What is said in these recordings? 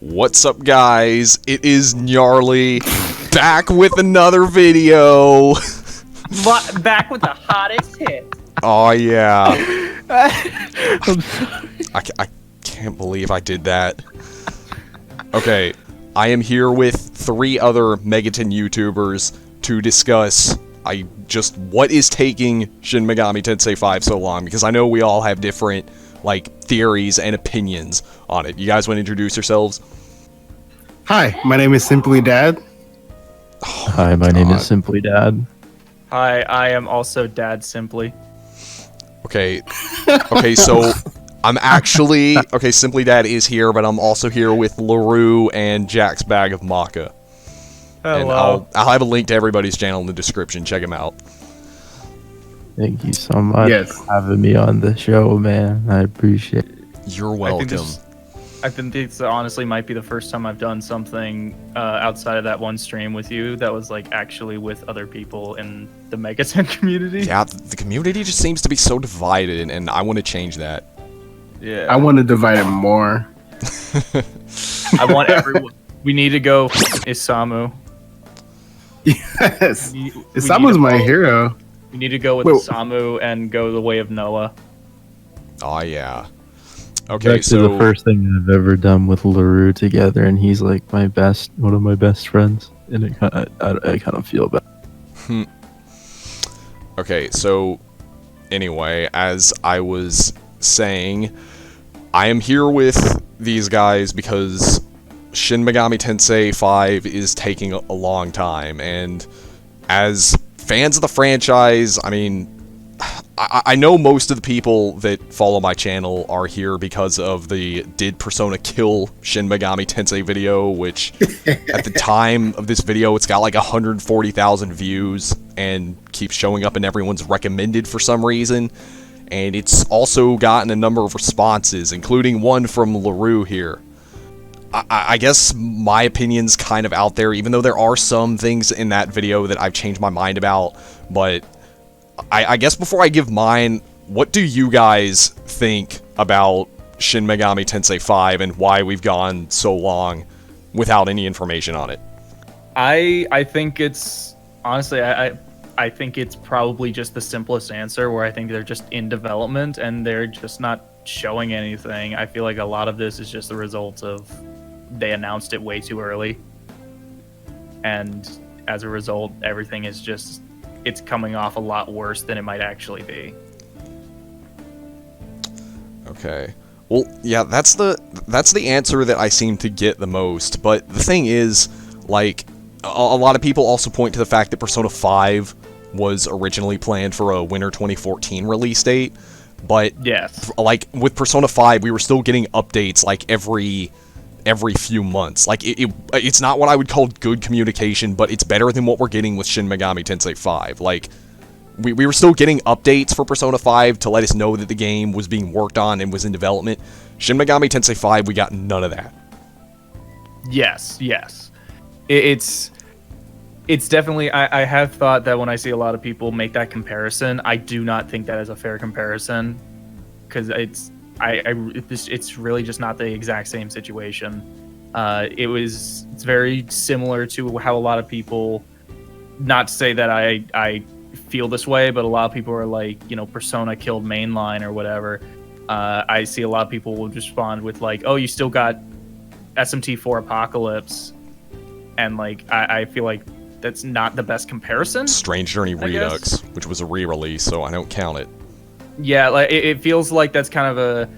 What's up, guys? It is Gnarly, back with another video. Back with the hottest hit. Oh, yeah. I can't believe I did that. Okay, I am here with 3 other Megaton YouTubers to discuss what is taking Shin Megami Tensei V so long, because I know we all have different theories and opinions on it. You guys want to introduce yourselves? Hi, my name is SimplyDad. Oh, Hi, my name is SimplyDad. Hi, I am also Dad Simply. Okay, so I'm actually... Okay, SimplyDad is here, but I'm also here with Larrue and Jack's Bag of Macca. Hello. And I'll have a link to everybody's channel in the description. Check them out. Thank you so much for having me on the show, man. I appreciate it. You're welcome. I think this honestly might be the first time I've done something outside of that one stream with you that was actually with other people in the Megaton community. Yeah, the community just seems to be so divided, and I want to change that. Yeah. I want to divide it more. I want everyone. We need to go Isamu. Yes. Isamu's my hero. We need to go with Isamu and go the way of Noah. Oh, yeah. Okay, That's the first thing I've ever done with Larrue together, and he's like one of my best friends, and I kind of feel bad. Okay, so anyway, as I was saying, I am here with these guys because Shin Megami Tensei V is taking a long time, and as fans of the franchise, I mean, I know most of the people that follow my channel are here because of the Did Persona Kill Shin Megami Tensei video, which at the time of this video, it's got 140,000 views and keeps showing up in everyone's recommended for some reason. And it's also gotten a number of responses, including one from Larrue here. I guess my opinion's kind of out there, even though there are some things in that video that I've changed my mind about, but I guess before I give mine, what do you guys think about Shin Megami Tensei V and why we've gone so long without any information on it? I think it's honestly I think it's probably just the simplest answer, where I think they're just in development and they're just not showing anything. I feel like a lot of this is just the result of they announced it way too early, and as a result, everything is just, it's coming off a lot worse than it might actually be. Okay. Well, yeah, that's the answer that I seem to get the most, but the thing is, a lot of people also point to the fact that Persona 5 was originally planned for a winter 2014 release date, but yes, with Persona 5, we were still getting updates every few months. It's not what I would call good communication, but it's better than what we're getting with Shin Megami Tensei V. We were still getting updates for Persona 5 to let us know that the game was being worked on and was in development. Shin Megami Tensei V, we got none of that. Yes. It's definitely, I have thought that when I see a lot of people make that comparison, I do not think that is a fair comparison, because it's really just not the exact same situation. It's very similar to how a lot of people, not to say that I feel this way, but a lot of people are Persona killed mainline or whatever. I see a lot of people will respond with oh, you still got SMT4 Apocalypse, and I feel like that's not the best comparison. Strange Journey Redux, which was a re-release, so I don't count it. Yeah, it feels like that's kind of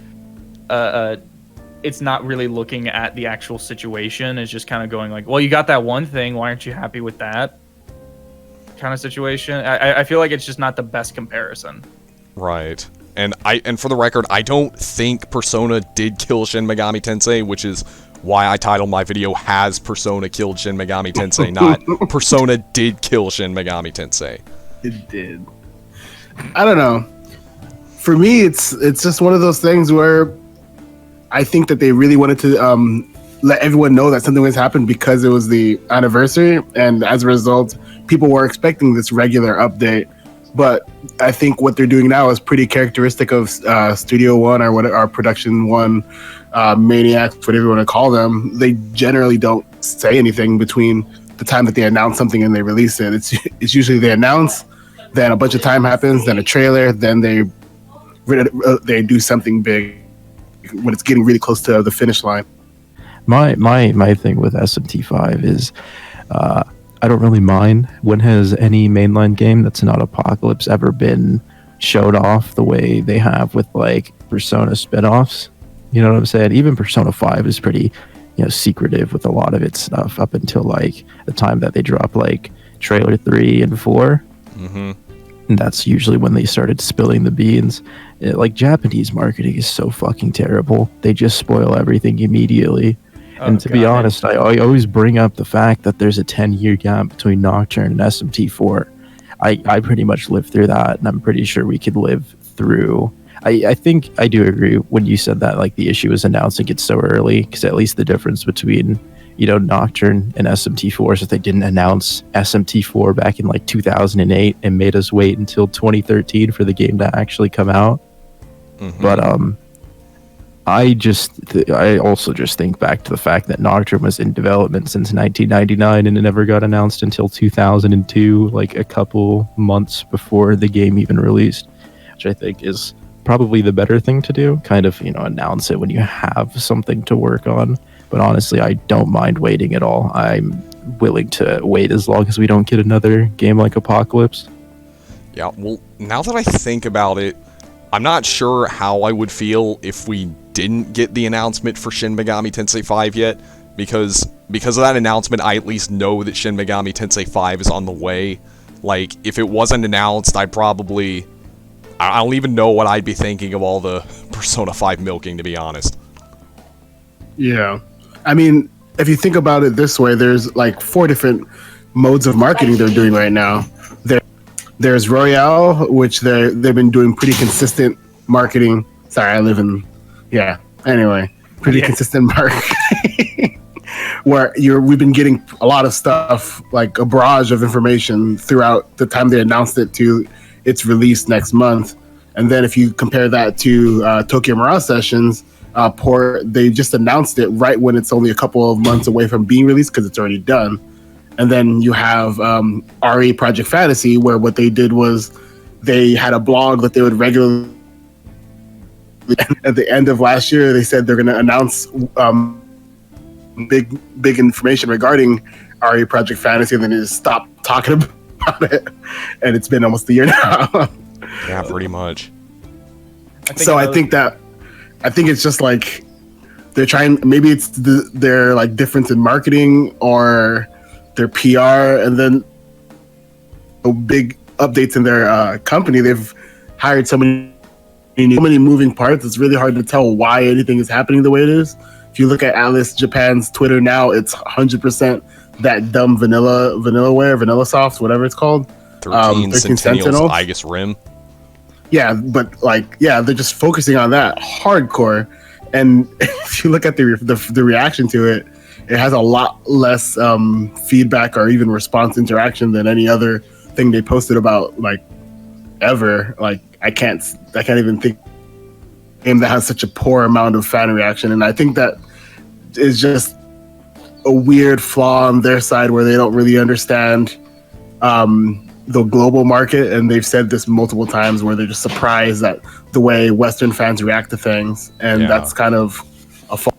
it's not really looking at the actual situation. It's just kind of going well, you got that one thing, why aren't you happy with that kind of situation? I feel like it's just not the best comparison. Right. And for the record, I don't think Persona did kill Shin Megami Tensei, which is why I titled my video Has Persona Killed Shin Megami Tensei, not Persona did kill Shin Megami Tensei. It did. I don't know. For me, it's just one of those things where I think that they really wanted to let everyone know that something has happened because it was the anniversary, and as a result, people were expecting this regular update. But I think what they're doing now is pretty characteristic of Studio One or Production One maniacs, whatever you want to call them, they generally don't say anything between the time that they announce something and they release it. It's usually they announce, then a bunch of time happens, then a trailer, then they do something big when it's getting really close to the finish line. My thing with SMT5 is I don't really mind. When has any mainline game that's not Apocalypse ever been showed off the way they have with like Persona spin-offs? You know what I'm saying? Even Persona 5 is pretty, secretive with a lot of its stuff up until like the time that they drop like trailer 3 and 4. Mm-hmm. And that's usually when they started spilling the beans. Like Japanese marketing is so fucking terrible. They just spoil everything immediately. And to be honest, I always bring up the fact that there's a 10-year gap between Nocturne and SMT4. I pretty much lived through that, and I'm pretty sure we could live through. I think I do agree when you said that like the issue is announcing it so early, because at least the difference between Nocturne and SMT4 is that they didn't announce SMT4 back in like 2008 and made us wait until 2013 for the game to actually come out. Mm-hmm. But I also just think back to the fact that Nocturne was in development since 1999 and it never got announced until 2002, like a couple months before the game even released, which I think is probably the better thing to do. Kind of, announce it when you have something to work on. But honestly, I don't mind waiting at all. I'm willing to wait as long as we don't get another game like Apocalypse. Yeah, well, now that I think about it, I'm not sure how I would feel if we didn't get the announcement for Shin Megami Tensei V yet, because of that announcement, I at least know that Shin Megami Tensei V is on the way. Like, if it wasn't announced, I don't even know what I'd be thinking of all the Persona 5 milking, to be honest. Yeah. I mean, if you think about it this way, there's like 4 different modes of marketing they're doing right now. There's Royale, which they've been doing pretty consistent marketing. Sorry, I live in... Yeah. Anyway, pretty consistent marketing. Where we've been getting a lot of stuff, like a barrage of information throughout the time they announced it to its release next month. And then if you compare that to Tokyo Mirage Sessions port, they just announced it right when it's only a couple of months away from being released because it's already done. And then you have RE Project Fantasy, where what they did was they had a blog that they would regularly... At the end of last year, they said they're going to announce big information regarding RE Project Fantasy, and then they just stopped talking about it. And it's been almost a year now. Yeah, pretty much. I think it's just like they're trying... Maybe it's their like difference in marketing or their PR, and then big updates in their company. They've hired so many moving parts. It's really hard to tell why anything is happening the way it is. If you look at Atlus Japan's Twitter now, it's 100% that dumb vanilla soft, whatever it's called. 13 Sentinels, Aegis Rim. Yeah, but they're just focusing on that hardcore. And if you look at the reaction to it, it has a lot less feedback or even response interaction than any other thing they posted about like ever. Like I can't even think of a game that has such a poor amount of fan reaction. And I think that is just a weird flaw on their side where they don't really understand the global market. And they've said this multiple times where they're just surprised at the way Western fans react to things. And that's kind of a fault.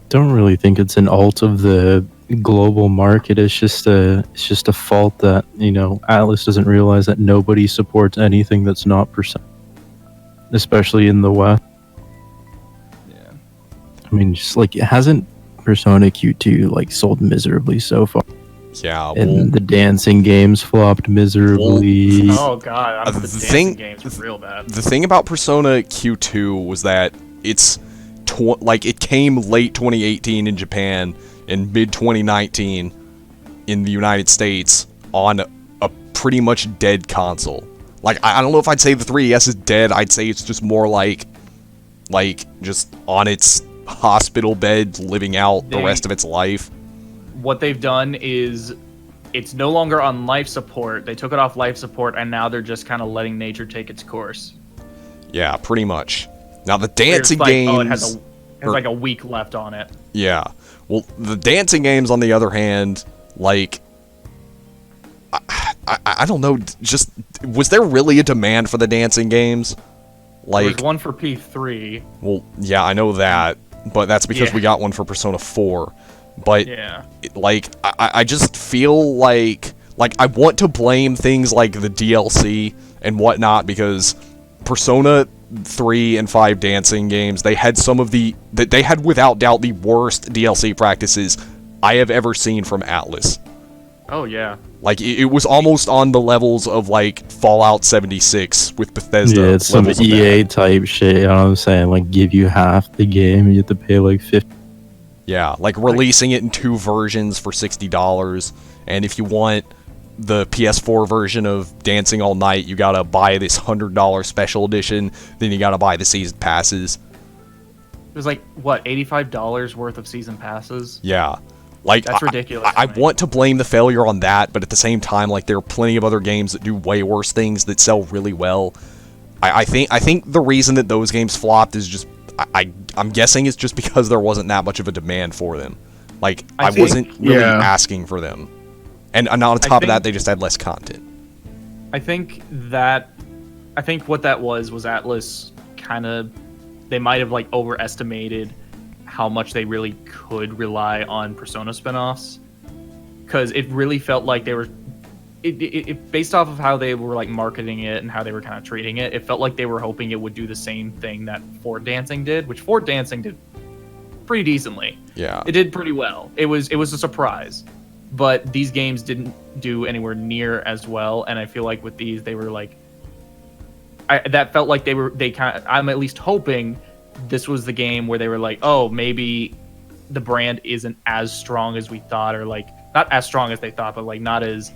Don't really think it's an alt of the global market. It's just a fault that Atlus doesn't realize that nobody supports anything that's not Persona, especially in the West. Yeah, I mean, just like it hasn't Persona Q2 like sold miserably so far. Yeah, and the dancing games flopped miserably. Oh god, the dancing games were real bad. The thing about Persona Q2 was that it's it came late 2018 in Japan and mid 2019 in the United States on a pretty much dead console. Like I don't know if I'd say the 3DS is dead. I'd say it's just more like just on its hospital bed living out the rest of its life. What they've done is it's no longer on life support. They took it off life support and now they're just kind of letting nature take its course. Yeah, pretty much. Now the dancing games... has like a week left on it. Yeah. Well, the dancing games, on the other hand, like, I don't know, just, was there really a demand for the dancing games? Like, There was one for P3. Well, yeah, I know that, but that's because we got one for Persona 4. But, like, I just feel like I want to blame things like the DLC and whatnot, because Persona 3 and 5 dancing games, they had they had without doubt the worst DLC practices I have ever seen from Atlus. Oh, yeah. Like, it was almost on the levels of, like, Fallout 76 with Bethesda. Yeah, it's some EA type shit, you know what I'm saying? Like, give you half the game, and you have to pay, like, $50. Yeah, like, releasing it in 2 versions for $60, and if you want the PS4 version of Dancing All Night, you gotta buy this $100 special edition, then you gotta buy the season passes. It was like, what, $85 worth of season passes? Yeah. Like, that's ridiculous. I want to blame the failure on that, but at the same time, like, there are plenty of other games that do way worse things that sell really well. I think the reason that those games flopped is just, I'm guessing it's just because there wasn't that much of a demand for them. Like, I wasn't really asking for them. And on top of that, they just had less content. I think what that was Atlus kind of, they might have, like, overestimated how much they really could rely on Persona spin-offs, because it really felt like they were, it based off of how they were, like, marketing it and how they were kind of treating it, it felt like they were hoping it would do the same thing that Fort Dancing did, which Fort Dancing did pretty decently. Yeah, it did pretty well. It was a surprise, but these games didn't do anywhere near as well, and I feel like with these they were like, that felt like I'm at least hoping this was the game where they were like, oh, maybe the brand isn't as strong as we thought, or like not as strong as they thought, but like not as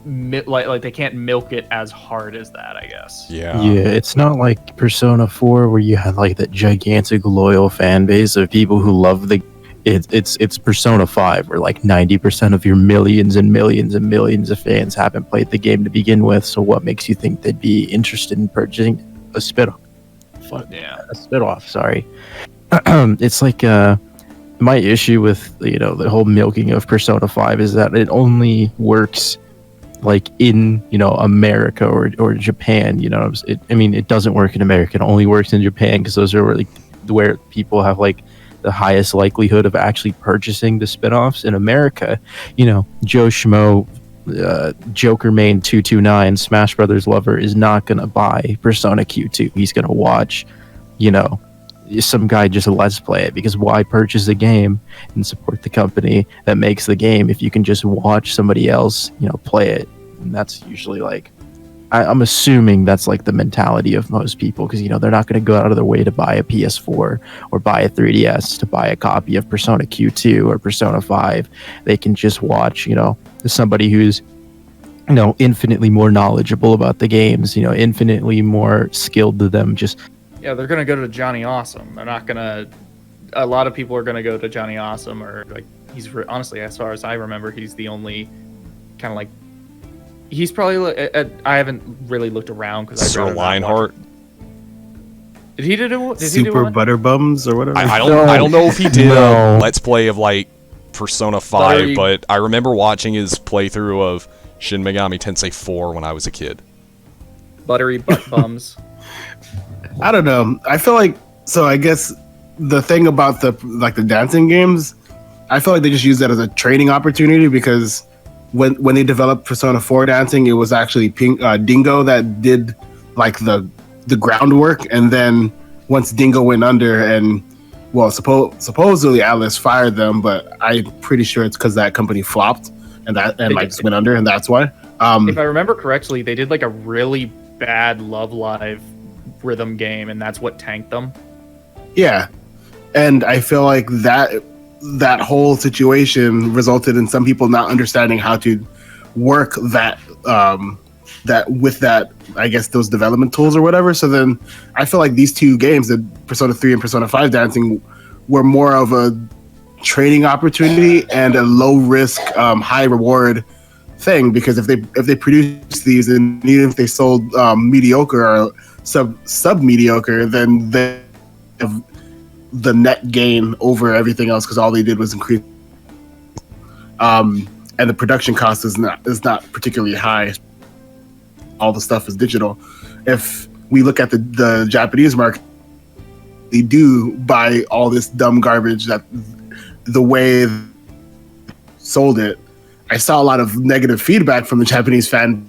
like they can't milk it as hard as that, I guess. Yeah, it's not like Persona 4 where you had like that gigantic loyal fan base of people who love the. It's Persona 5 where like 90% of your millions and millions and millions of fans haven't played the game to begin with. So what makes you think they'd be interested in purchasing a spin-off? A spin-off, sorry. It's like my issue with the whole milking of Persona 5 is that it only works like in America or Japan. It doesn't work in America. It only works in Japan because those are like where people have like the highest likelihood of actually purchasing the spin-offs. In America, Joe Schmo, Joker main 229, Smash Brothers lover is not gonna buy Persona Q2. He's gonna watch some guy just let's play it, because why purchase a game and support the company that makes the game if you can just watch somebody else play it? And that's usually like, I'm assuming that's like the mentality of most people, because they're not going to go out of their way to buy a PS4 or buy a 3DS to buy a copy of Persona Q2 or Persona 5. They can just watch somebody who's infinitely more knowledgeable about the games, infinitely more skilled to them. They're gonna go to Johnny Awesome. They're not gonna. A lot of people are gonna go to Johnny Awesome, or like honestly, as far as I remember, he's the only kind of like. He's probably. I haven't really looked around because Sir Lionheart. Did he do? Super Butterbums or whatever? I don't know if he did a Let's Play of like Persona 5, but I remember watching his playthrough of Shin Megami Tensei 4 when I was a kid. Buttery butt bums. I don't know. I feel like, so I guess the thing about the dancing games, I feel like they just use that as a trading opportunity, because when they developed Persona 4 dancing, it was actually Dingo that did like the groundwork, and then once Dingo went under, and well, supposedly Atlus fired them, but I'm pretty sure it's because that company flopped and just went under, and that's why. If I remember correctly, they did like a really bad Love Live rhythm game, and that's what tanked them. Yeah, and I feel like that whole situation resulted in some people not understanding how to work that with that, I guess, those development tools or whatever. So then I feel like these two games, the Persona 3 and Persona 5 dancing, were more of a trading opportunity and a low risk, high reward thing, because if they produced these, and even if they sold mediocre or sub mediocre, then they have the net gain over everything else, because all they did was increase. And the production cost is not particularly high. All the stuff is digital. If we look at the Japanese market, they do buy all this dumb garbage that the way they sold it. I saw a lot of negative feedback from the Japanese fan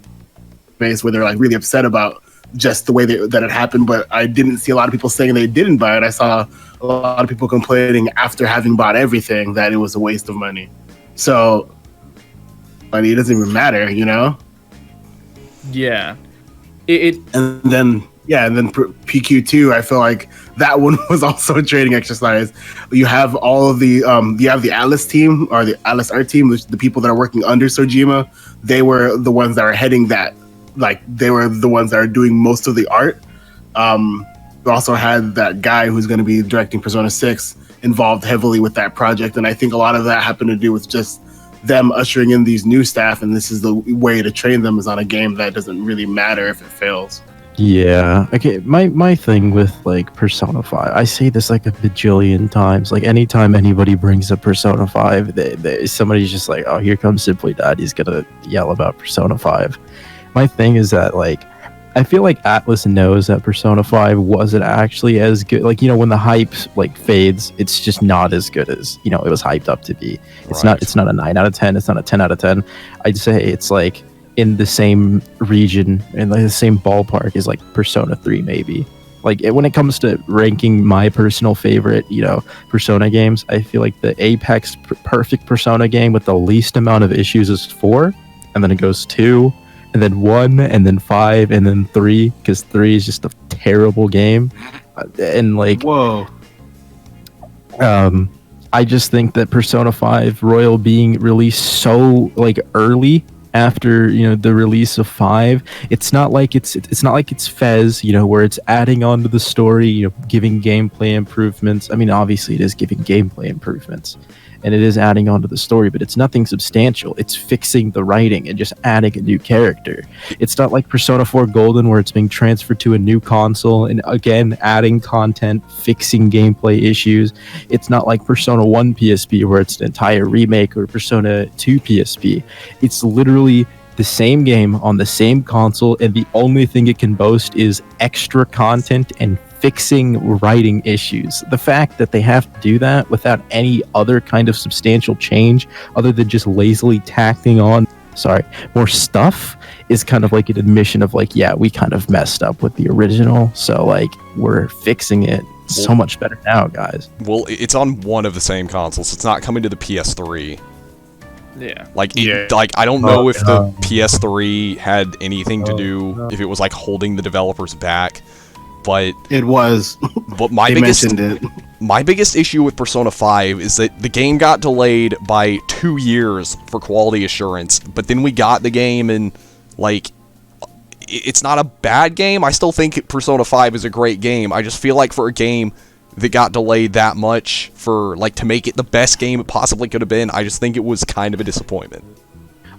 base where they're like really upset about just the way that it happened, but I didn't see a lot of people saying they didn't buy it. I saw a lot of people complaining after having bought everything that it was a waste of money. So money, it doesn't even matter, you know? Yeah. And then PQ2, I feel like that one was also a training exercise. You have all of the you have the Atlus team, or the Atlus art team, which the people that are working under Sojima. They were the ones that are heading that, like they were the ones that are doing most of the art. We also had that guy who's going to be directing Persona 6 involved heavily with that project, and I think a lot of that happened to do with just them ushering in these new staff, and this is the way to train them, is on a game that doesn't really matter if it fails. Yeah. Okay. My thing with like Persona 5, I say this like a bajillion times. Like anytime anybody brings up Persona 5, somebody's just like, "Oh, here comes SimplyDad. He's gonna yell about Persona 5." My thing is that like, I feel like Atlus knows that Persona 5 wasn't actually as good. Like, you know, when the hype like fades, it's just not as good as, you know, it was hyped up to be. It's Right. It's not a 9 out of 10. It's not a 10 out of 10. I'd say it's like in the same region, in like the same ballpark as like Persona 3 maybe. Like when it comes to ranking my personal favorite, you know, Persona games, I feel like the apex perfect Persona game with the least amount of issues is 4, and then it goes 2, and then 1, and then 5, and then 3, because 3 is just a terrible game. And like, Whoa. I just think that Persona 5 Royal being released so like early after, you know, the release of 5, it's not like it's Fez, you know, where it's adding on to the story, you know, giving gameplay improvements. I mean, obviously it is giving gameplay improvements and it is adding on to the story, but it's nothing substantial. It's fixing the writing and just adding a new character. It's not like Persona 4 Golden, where it's being transferred to a new console and again adding content, fixing gameplay issues. It's not like Persona 1 PSP, where it's an entire remake, or Persona 2 PSP. It's literally the same game on the same console, and the only thing it can boast is extra content and fixing writing issues. The fact that they have to do that without any other kind of substantial change other than just lazily tacking on more stuff is kind of like an admission of like, yeah, we kind of messed up with the original, so like we're fixing it so much better now, guys. Well, it's on one of the same consoles. It's not coming to the PS3. Yeah. Like, Yeah. like I don't know if the PS3 had anything to do, if it was like holding the developers back, but It was. but my They biggest mentioned it. my biggest issue with Persona 5 is that the game got delayed by 2 years for quality assurance, but then we got the game, and like, it's not a bad game. I still think Persona 5 is a great game. I just feel like for a game that got delayed that much, for like to make it the best game it possibly could have been, I just think it was kind of a disappointment.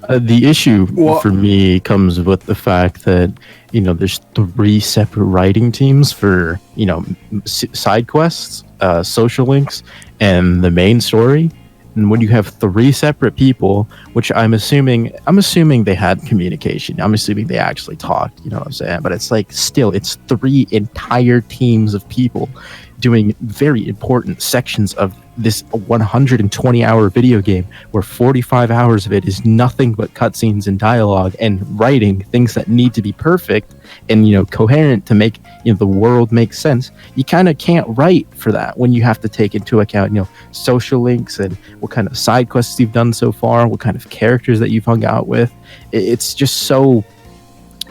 The issue for me comes with the fact that, you know, there's 3 separate writing teams for, you know, side quests, social links, and the main story. And when you have 3 separate people, which I'm assuming they had communication. I'm assuming they actually talked, you know what I'm saying? But it's like, still, it's 3 entire teams of people doing very important sections of this 120-hour video game, where 45 hours of it is nothing but cutscenes and dialogue and writing things that need to be perfect and, you know, coherent to make, you know, the world make sense. You kind of can't write for that when you have to take into account, you know, social links and what kind of side quests you've done so far, what kind of characters that you've hung out with. It's just so,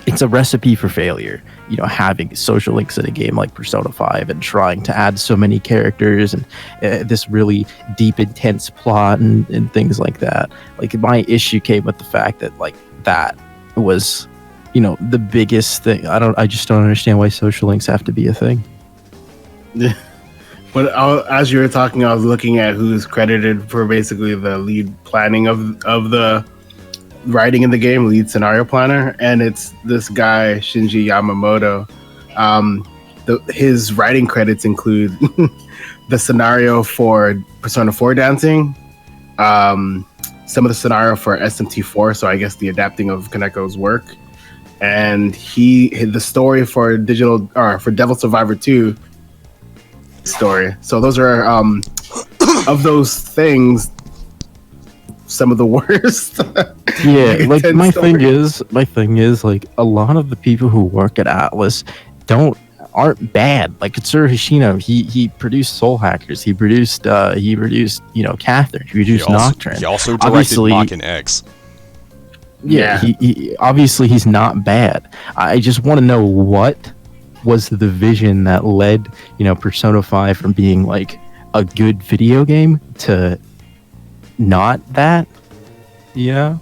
it's a recipe for failure, you know, having social links in a game like Persona 5 and trying to add so many characters and this really deep, intense plot and things like that. Like, my issue came with the fact that, like, that was, you know, the biggest thing. I just don't understand why social links have to be a thing. But as you were talking, I was looking at who's credited for basically the lead planning of the writing in the game, lead scenario planner, and it's this guy Shinji Yamamoto. His writing credits include the scenario for Persona 4 dancing, some of the scenario for SMT4, so I guess the adapting of Kaneko's work, and the story for Devil Survivor 2 story. So those are of those things, some of the worst. Yeah, like my thing is like a lot of the people who work at Atlus aren't bad. Like Katsura Hoshino, he produced Soul Hackers, he produced Catherine, he produced Nocturne. He also directed Makken X. Yeah, he obviously he's not bad. I just want to know what was the vision that led, Persona 5 from being like a good video game to not that. Yeah.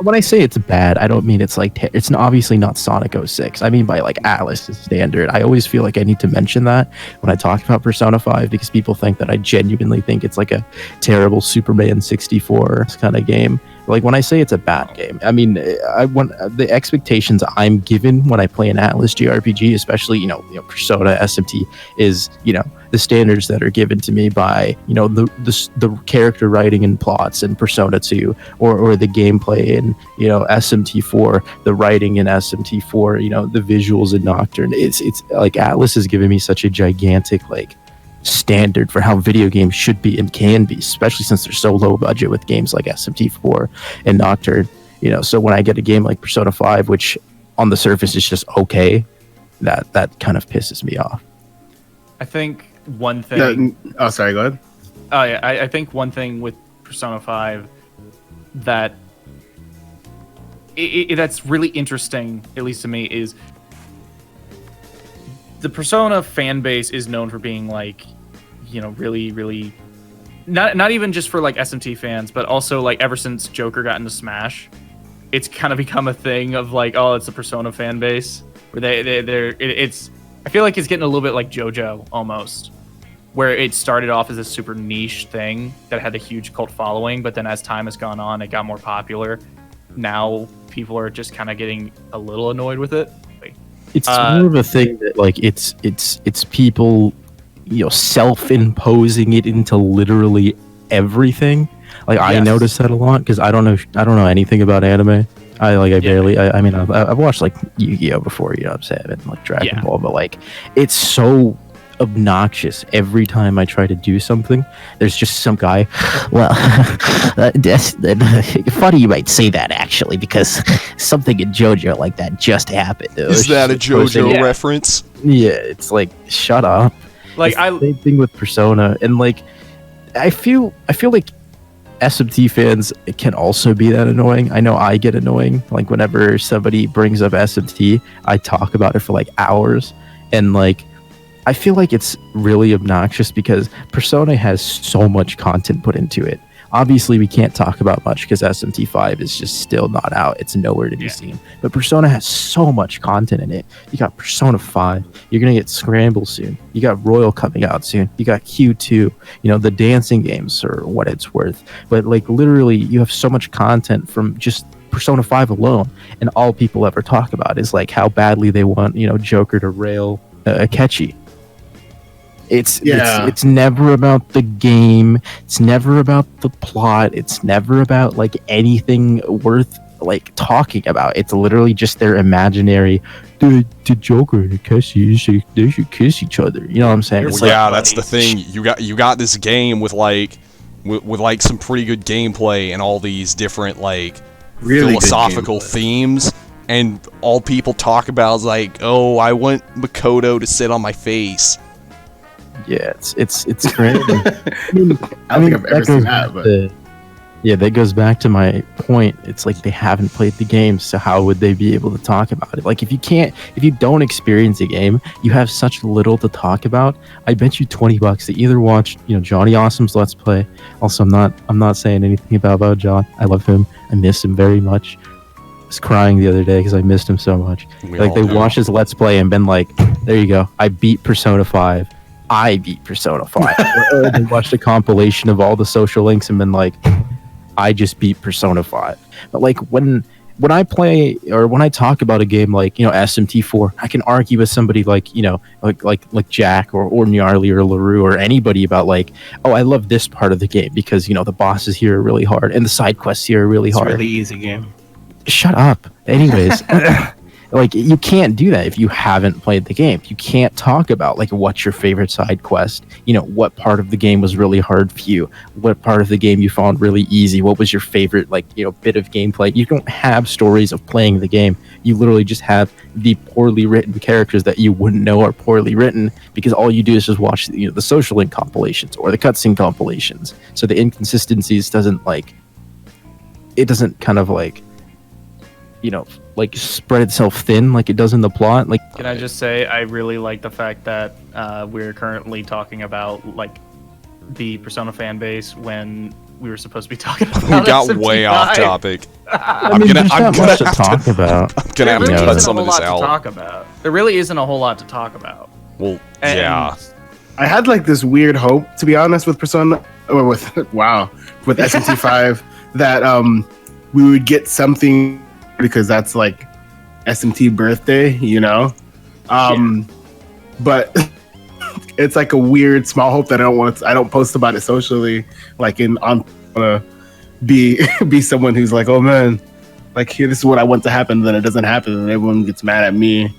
When I say it's bad, I don't mean it's like it's obviously not Sonic 06. I mean by like Atlus standard. I always feel like I need to mention that when I talk about Persona 5 because people think that I genuinely think it's like a terrible Superman 64 kind of game. Like when I say it's a bad game, I mean I want the expectations I'm given when I play an Atlus JRPG, especially Persona SMT, is the standards that are given to me by the character writing and plots in Persona 2 or the gameplay in SMT4, the writing in SMT4, the visuals in Nocturne. It's like Atlus has given me such a gigantic like standard for how video games should be and can be, especially since they're so low budget with games like SMT4 and Nocturne. So when I get a game like Persona 5, which on the surface is just okay, that kind of pisses me off. I think one thing. Oh, sorry. Go ahead. Oh yeah, I think one thing with Persona 5 that that's really interesting, at least to me, is the Persona fan base is known for being like, really, really not even just for like SMT fans, but also like ever since Joker got into Smash, it's kind of become a thing of like, oh, it's a Persona fan base where it's. I feel like it's getting a little bit like JoJo almost, where it started off as a super niche thing that had a huge cult following, but then as time has gone on, it got more popular. Now people are just kind of getting a little annoyed with it. It's more of a thing that like it's people, self-imposing it into literally everything. Like yes. I notice that a lot because I don't know anything about anime. I've watched like Yu-Gi-Oh before, what I'm saying, and like Dragon Ball, but like it's so obnoxious every time I try to do something. There's just some guy. Well, that's funny you might say that actually, because something in JoJo like that just happened. Is that a JoJo reference? Yeah, it's like shut up. Like same thing with Persona, and like I feel like SMT fans can also be that annoying. I know I get annoying. Like whenever somebody brings up SMT, I talk about it for like hours, and like I feel like it's really obnoxious because Persona has so much content put into it. Obviously, we can't talk about much because SMT5 is just still not out. It's nowhere to be seen. But Persona has so much content in it. You got Persona 5. You're going to get Scramble soon. You got Royal coming out soon. You got Q2. The dancing games are what it's worth. But like literally, you have so much content from just Persona 5 alone. And all people ever talk about is like how badly they want, Joker to rail Akechi. It's never about the game. It's never about the plot. It's never about like anything worth like talking about. It's literally just their imaginary. The Joker and Akechi, they should kiss each other. You know what I'm saying? It's that's the thing. You got this game with like with some pretty good gameplay and all these different like really philosophical themes. And all people talk about is like, oh, I want Makoto to sit on my face. Yeah, it's great. I don't think I've ever seen that, but that goes back to my point. It's like they haven't played the game, so how would they be able to talk about it? Like if you don't experience a game, you have such little to talk about. I bet you $20 to either watch, Johnny Awesome's Let's Play. Also, I'm not saying anything about John. I love him. I miss him very much. I was crying the other day because I missed him so much. They watched his Let's Play and been like, there you go. I beat Persona 5. I beat Persona 5. Or they watched a compilation of all the social links and been like, I just beat Persona 5. But like when when I play or when I talk about a game like, you know, SMT4, I can argue with somebody like, you know, like Jack or Gnarly or Larrue or anybody about like, oh, I love this part of the game because, you know, the bosses here are really hard and the side quests here are really It's a hard. really easy game. Shut up. Anyways, like you can't do that if you haven't played the game. You can't talk about like what's your favorite side quest, you know, what part of the game was really hard for you, what part of the game you found really easy, what was your favorite like, you know, bit of gameplay. You don't have stories of playing the game. You literally just have the poorly written characters that you wouldn't know are poorly written because all you do is just watch, you know, the social link compilations or the cutscene compilations. So the inconsistencies doesn't kind of like, you know, like spread itself thin like it does in the plot. Like, Can I just say I really like the fact that we're currently talking about like the Persona fan base when we were supposed to be talking about We got SMT5. way off topic. I mean, there's not much to talk about. I'm gonna have There to really cut isn't a some whole of this lot to out. talk about. There really isn't a whole lot to talk about. Well, And- yeah. I had like this weird hope, to be honest, with Persona or with with SMT5 that we would get something because that's like SMT birthday, you know. But it's like a weird small hope that I don't post about it socially, like on be someone who's like, oh man, like here, this is what I want to happen, then it doesn't happen, and everyone gets mad at me.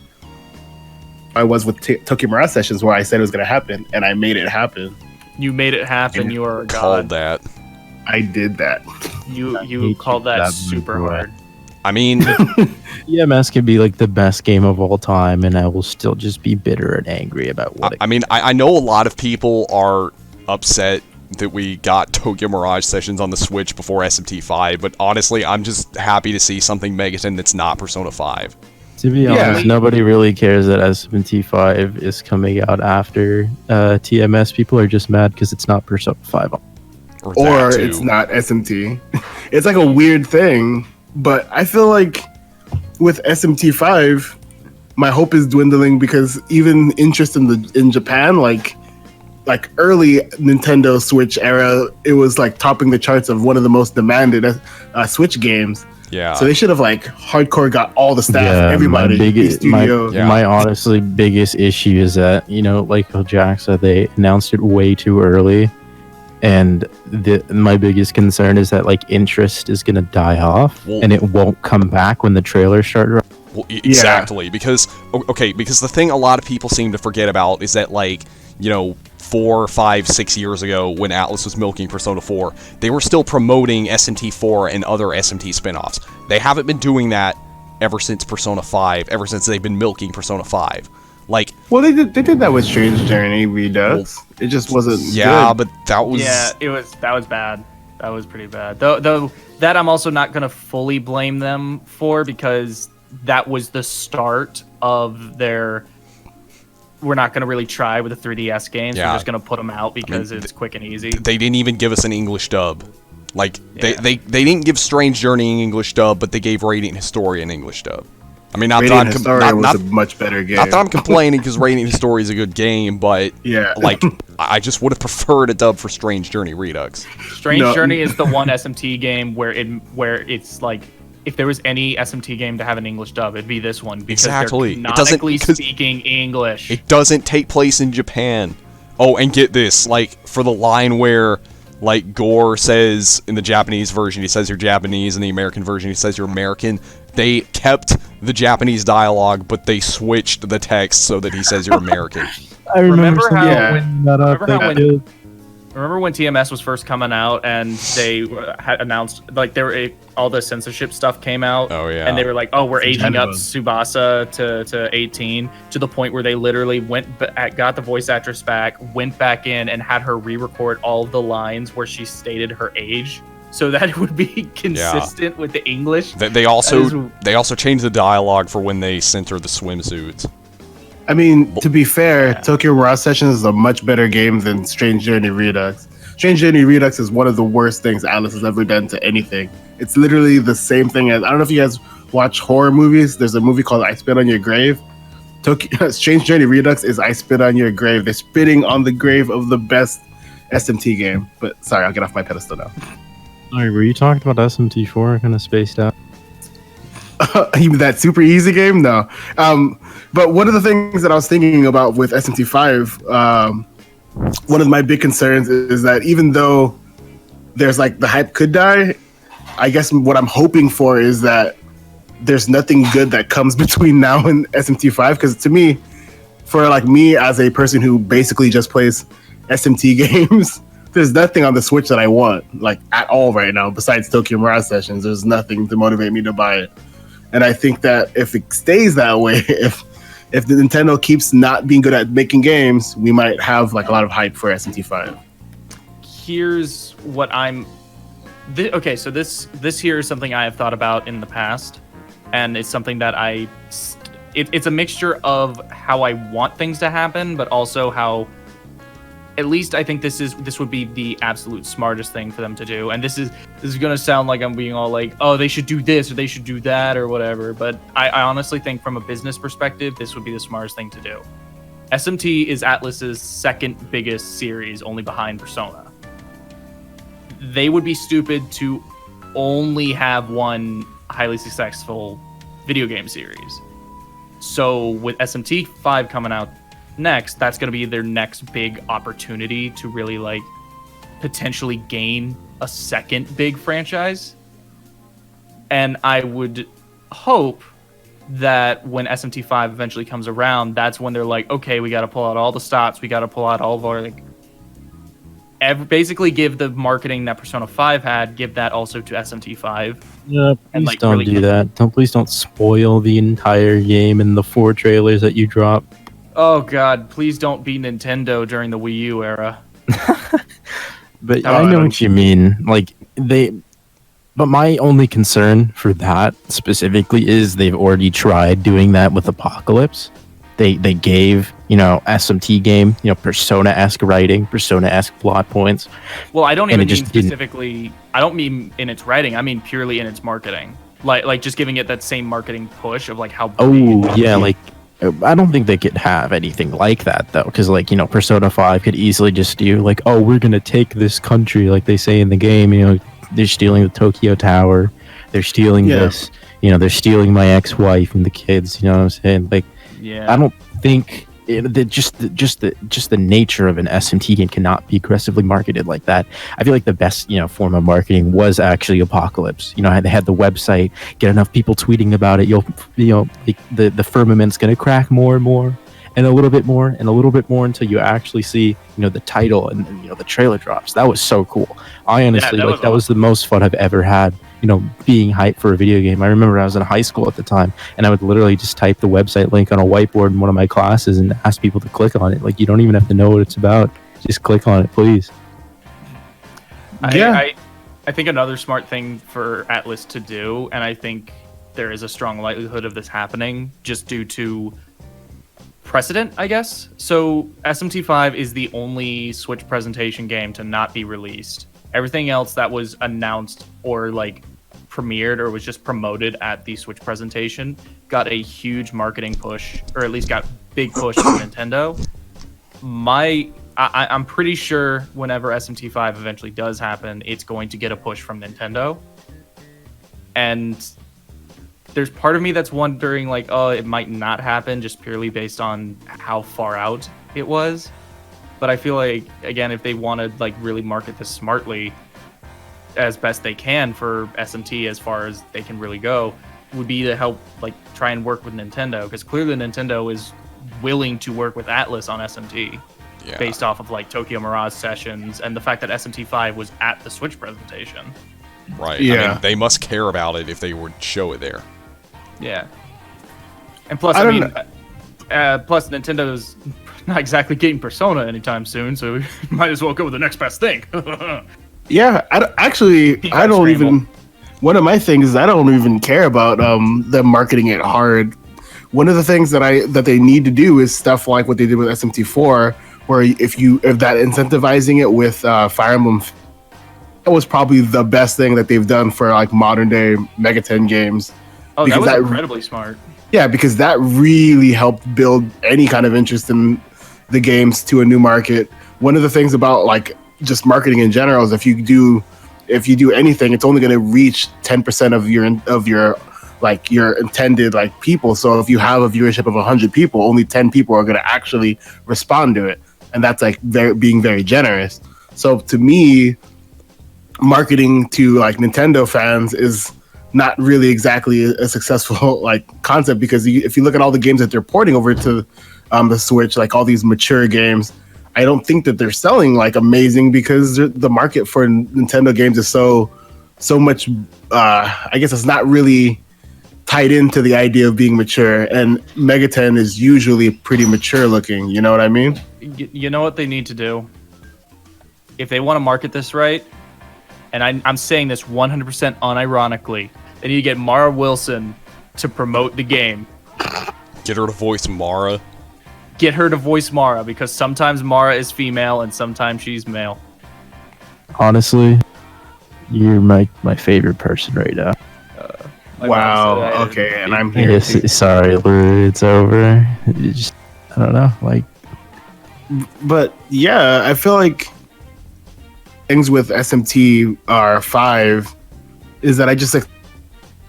I was with Tokyo Mirage Sessions where I said it was going to happen, and I made it happen. You made it happen. You are a Called god. that. I did that. You called that super hard. I mean, EMS can be like the best game of all time, and I will still just be bitter and angry about what. I know a lot of people are upset that we got Tokyo Mirage Sessions on the Switch before SMT5, but honestly, I'm just happy to see something Megaton that's not Persona 5. To be honest, nobody really cares that SMT5 is coming out after TMS. People are just mad because it's not Persona 5. Or it's not SMT. It's like a weird thing, but I feel like with SMT5, my hope is dwindling because even interest in Japan, like early Nintendo Switch era, it was like topping the charts of one of the most demanded Switch games. Yeah. So they should have like hardcore got all the staff, everybody. My honestly biggest issue is that, you know, like Jack said, they announced it way too early. And my biggest concern is that like interest is gonna die off, and it won't come back when the trailers start. Well, exactly, because the thing a lot of people seem to forget about is that, like, you know, 4, 5, 6 years ago when Atlus was milking Persona 4, they were still promoting SMT4 and other SMT spin-offs. They haven't been doing that ever since Persona 5, ever since they've been milking Persona 5. Like, well, they did that with Strange Journey Redux. It just wasn't. Yeah, good. but that was. Yeah, that was bad. That was pretty bad. Though that I'm also not gonna fully blame them for because that was the start of their. We're not gonna really try with the 3DS games. Yeah. We're just gonna put them out because it's quick and easy. They didn't even give us an English dub. Like they didn't give Strange Journey an English dub, but they gave Radiant Historia an English dub. I mean, not Radiant that Historia was a much better game. Not that I'm complaining because Radiant Historia is a good game, but yeah, like I just would have preferred a dub for Strange Journey Redux. Strange Journey is the one SMT game where it's like if there was any SMT game to have an English dub, it'd be this one because they're canonically speaking English. It doesn't take place in Japan. Oh, and get this, like for the line where like Gore says in the Japanese version, he says you're Japanese, in the American version, he says you're American. They kept the Japanese dialogue, but they switched the text so that he says you're American. I remember when TMS was first coming out and they had announced like all the censorship stuff came out. Oh yeah. And they were like, "Oh, we're aging up Tsubasa to 18," to the point where they literally got the voice actress back, went back in and had her re-record all of the lines where she stated her age, so that it would be consistent with the English. They also changed the dialogue for when they censor the swimsuits. I mean, to be fair, Tokyo Mirage Sessions is a much better game than Strange Journey Redux. Strange Journey Redux is one of the worst things Atlus has ever done to anything. It's literally the same thing as, I don't know if you guys watch horror movies. There's a movie called I Spit on Your Grave. Strange Journey Redux is I Spit on Your Grave. They're spitting on the grave of the best SMT game. But sorry, I'll get off my pedestal now. Sorry, were you talking about SMT4? Kind of spaced out. That super easy game? No. But one of the things that I was thinking about with SMT5, one of my big concerns is that even though there's like the hype could die, I guess what I'm hoping for is that there's nothing good that comes between now and SMT5. Because to me, for like me as a person who basically just plays SMT games, there's nothing on the Switch that I want like at all right now besides Tokyo Mirage Sessions. There's nothing to motivate me to buy it. And I think that if it stays that way, if the Nintendo keeps not being good at making games, we might have like a lot of hype for SMT5. Here's what I'm. Okay, so this here is something I have thought about in the past, and it's something that it's a mixture of how I want things to happen, but also how. At least I think this would be the absolute smartest thing for them to do. And this is gonna sound like I'm being all like, oh, they should do this or they should do that or whatever. But I honestly think from a business perspective, this would be the smartest thing to do. SMT is Atlus's second biggest series, only behind Persona. They would be stupid to only have one highly successful video game series. So with SMT 5 coming out next, that's going to be their next big opportunity to really like potentially gain a second big franchise. And I would hope that when SMT5 eventually comes around, that's when they're like, okay, we got to pull out all the stops, we got to pull out all of our like basically give the marketing that Persona 5 had, give that also to SMT5. Yeah, please and like don't really do that. Please don't spoil the entire game and the 4 trailers that you drop. Oh god, please don't be Nintendo during the Wii U era. But I know what you mean. Like but my only concern for that specifically is they've already tried doing that with Apocalypse. They gave, SMT game, Persona-esque writing, Persona-esque plot points. Well, I don't even mean specifically. I don't mean in its writing. I mean purely in its marketing. Like just giving it that same marketing push of like how. Oh yeah, like. I don't think they could have anything like that though, because Persona 5 could easily just do like, oh, we're gonna take this country, like they say in the game. They're stealing the Tokyo Tower, they're stealing this, they're stealing my ex-wife and the kids. You know what I'm saying? Like, yeah, I don't think just the nature of an SMT game cannot be aggressively marketed like that. I feel like the best form of marketing was actually Apocalypse. They had the website, get enough people tweeting about it, the firmament's gonna crack more and more, and a little bit more and a little bit more until you actually see the title and the trailer drops. That was so cool. I honestly that was the most fun I've ever had. Being hyped for a video game. I remember I was in high school at the time, and I would literally just type the website link on a whiteboard in one of my classes and ask people to click on it. Like, you don't even have to know what it's about. Just click on it, please. I think another smart thing for Atlus to do, and I think there is a strong likelihood of this happening, just due to precedent, I guess. So SMT5 is the only Switch presentation game to not be released. Everything else that was announced or like premiered or was just promoted at the Switch presentation got a huge marketing push, or at least got big push from Nintendo. I'm pretty sure whenever SMT5 eventually does happen, it's going to get a push from Nintendo. And there's part of me that's wondering like, oh, it might not happen just purely based on how far out it was. But I feel like, again, if they want to like really market this smartly as best they can for SMT as far as they can really go, would be to help like try and work with Nintendo, because clearly Nintendo is willing to work with Atlus on SMT based off of like Tokyo Mirage Sessions and the fact that SMT5 was at the Switch presentation. Right. Yeah. I mean, they must care about it if they would show it there. Yeah. And plus, plus Nintendo's not exactly getting Persona anytime soon, so we might as well go with the next best thing. Yeah, I don't even. One of my things is I don't even care about them marketing it hard. One of the things that they need to do is stuff like what they did with SMT4, where if that incentivizing it with Fire Emblem, that was probably the best thing that they've done for like modern day Mega 10 games. Oh, that was incredibly smart. Yeah, because that really helped build any kind of interest in the games to a new market. One of the things about like just marketing in general is if you do anything, it's only going to reach 10% of your like your intended like people. So if you have a viewership of 100 people, only 10 people are going to actually respond to it, and that's like being very generous. So to me, marketing to like Nintendo fans is not really exactly a successful like concept, because if you look at all the games that they're porting over to the Switch, like all these mature games, I don't think that they're selling like amazing, because the market for Nintendo games is so much. I guess it's not really tied into the idea of being mature, and Megaten is usually pretty mature looking. You know what I mean? You know what they need to do? If they want to market this right, and I'm saying this 100% unironically, they need to get Mara Wilson to promote the game. Get her to voice Mara. Get her to voice Mara, because sometimes Mara is female and sometimes she's male. Honestly, you're my favorite person right now. My Wow. mom said I- Okay, and I'm here. Yes, sorry, Larrue, it's over. You just, I don't know, like, But yeah, I feel like things with SMT R5 is that I just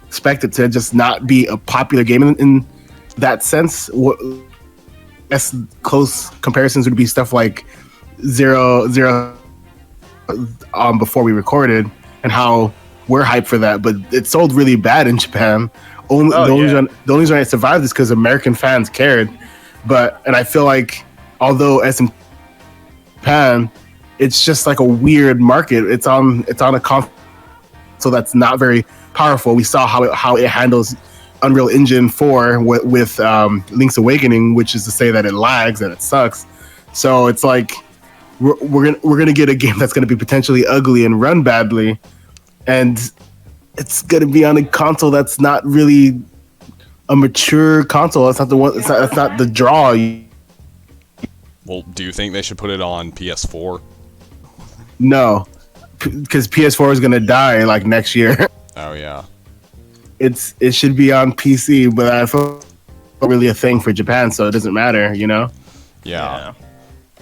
expect it to just not be a popular game in that sense. As close comparisons would be stuff like Zero before we recorded, and how we're hyped for that, but it sold really bad in Japan. The only reason I survived is because American fans cared. And I feel like although SM Japan, it's just like a weird market. It's on a console that's not very powerful. We saw how it handles Unreal Engine 4 with Link's Awakening, which is to say that it lags and it sucks. So it's like we're gonna get a game that's gonna be potentially ugly and run badly, and it's gonna be on a console that's not really a mature console. That's not the one. That's not the draw. Well, do you think they should put it on PS4? No, because PS4 is gonna die like next year. Oh yeah. It should be on PC, but I feel not really a thing for Japan, so it doesn't matter, you know. Yeah.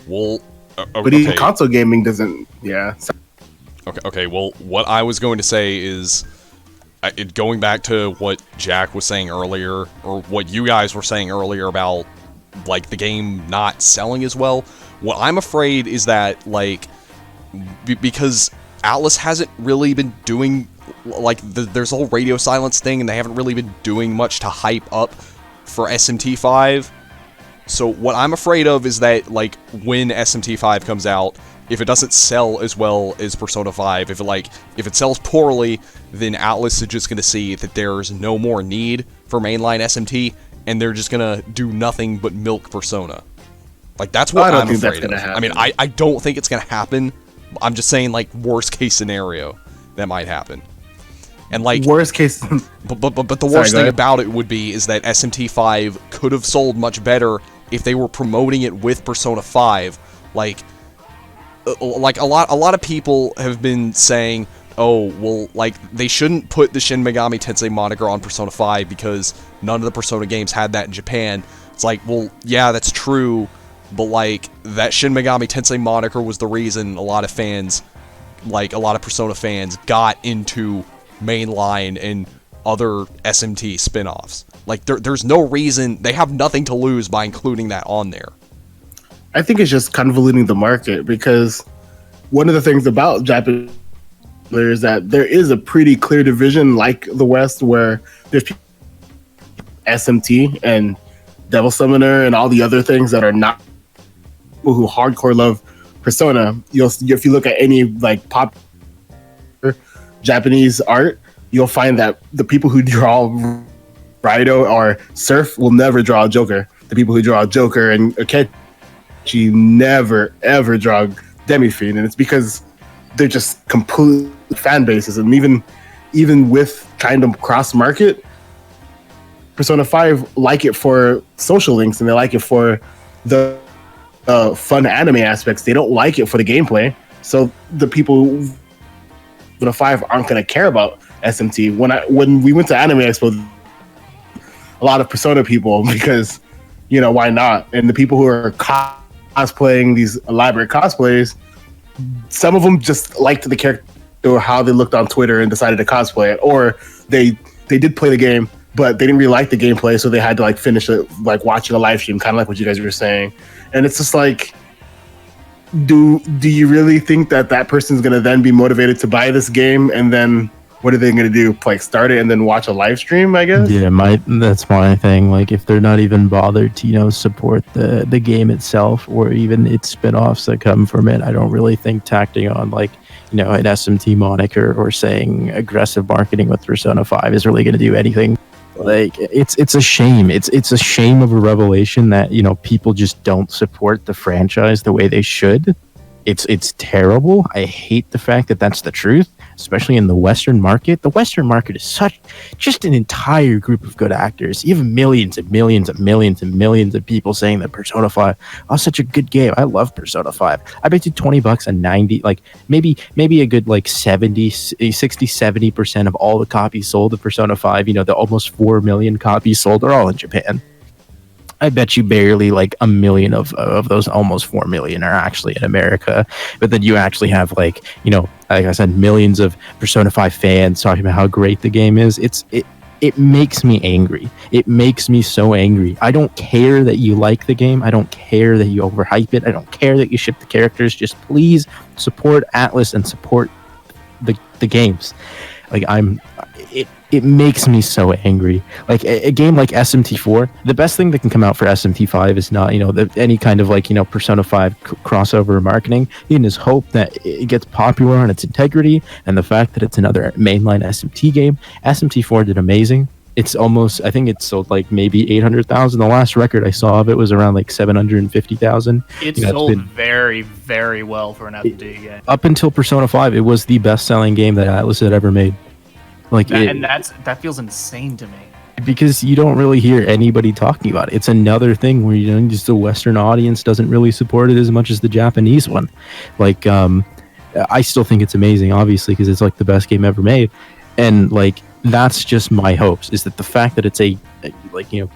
Well, But even console gaming doesn't. Yeah. Okay. Well, what I was going to say is, going back to what Jack was saying earlier, or what you guys were saying earlier about like the game not selling as well. What I'm afraid is that like because Atlus hasn't really been doing like there's a whole radio silence thing, and they haven't really been doing much to hype up for SMT5. So what I'm afraid of is that like when SMT5 comes out, if it doesn't sell as well as Persona 5, if it sells poorly, then Atlus is just going to see that there's no more need for mainline SMT, and they're just going to do nothing but milk Persona. Like that's what I'm afraid of. I mean, I don't think it's going to happen. I'm just saying like worst case scenario that might happen. And like worst case, but the worst thing about it would be is that SMT5 could have sold much better if they were promoting it with Persona 5. Like a lot of people have been saying, oh well, like they shouldn't put the Shin Megami Tensei moniker on Persona 5 because none of the Persona games had that in Japan. It's like, well, yeah, that's true, but like that Shin Megami Tensei moniker was the reason a lot of fans, like a lot of Persona fans, got into mainline and other SMT spin-offs. Like there's no reason, they have nothing to lose by including that on there. I think it's just convoluting the market, because one of the things about Japanese is that there is a pretty clear division like the West, where there's SMT and Devil Summoner and all the other things that are not people who hardcore love Persona. If you look at any like pop Japanese art, you'll find that the people who draw Raido or Surf will never draw a Joker. The people who draw Joker and Akechi never ever draw Demi-Fiend, and it's because they're just complete fan bases. And even with kind of cross market, Persona 5 like it for social links, and they like it for the fun anime aspects. They don't like it for the gameplay. So the people Persona 5 aren't going to care about SMT. When we went to Anime Expo, a lot of Persona people, because why not? And the people who are cosplaying these elaborate cosplays, some of them just liked the character or how they looked on Twitter and decided to cosplay it, or they did play the game, but they didn't really like the gameplay, so they had to like finish it like watching a live stream, kind of like what you guys were saying. And it's just like, do you really think that person's gonna then be motivated to buy this game, and then what are they gonna do? Like start it and then watch a live stream, I guess? Yeah, that's my thing. Like, if they're not even bothered to, support the game itself or even its spin-offs that come from it, I don't really think tacking on like, an SMT moniker or saying aggressive marketing with Persona 5 is really going to do anything. Like, it's a shame. It's a shame of a revelation that, people just don't support the franchise the way they should. It's terrible. I hate the fact that that's the truth, especially in the Western market. The Western market is just an entire group of good actors. You have millions and millions and millions and millions of people saying that Persona 5 is such a good game. I love Persona 5. I bet you $20 and 90, like maybe a good like 70% of all the copies sold of Persona 5, the almost 4 million copies sold are all in Japan. I bet you barely like a million of those almost 4 million are actually in America. But then you actually have like I said, millions of Persona 5 fans talking about how great the game is. It makes me angry. It makes me so angry. I don't care that you like the game. I don't care that you overhype it. I don't care that you ship the characters. Just please support Atlus and support the games. Like, it makes me so angry. Like a game like SMT4, the best thing that can come out for SMT5 is not, any kind of like, Persona 5 crossover marketing. You can just hope that it gets popular on its integrity and the fact that it's another mainline SMT game. SMT4 did amazing. It's almost, I think it sold like maybe 800,000. The last record I saw of it was around like 750,000. It sold very, very well for an SMT game. Up until Persona 5, it was the best-selling game that Atlus had ever made. Like that feels insane to me. Because you don't really hear anybody talking about it. It's another thing where just the Western audience doesn't really support it as much as the Japanese one. Like, I still think it's amazing, obviously, because it's like the best game ever made, and like that's just my hopes. Is that the fact that it's a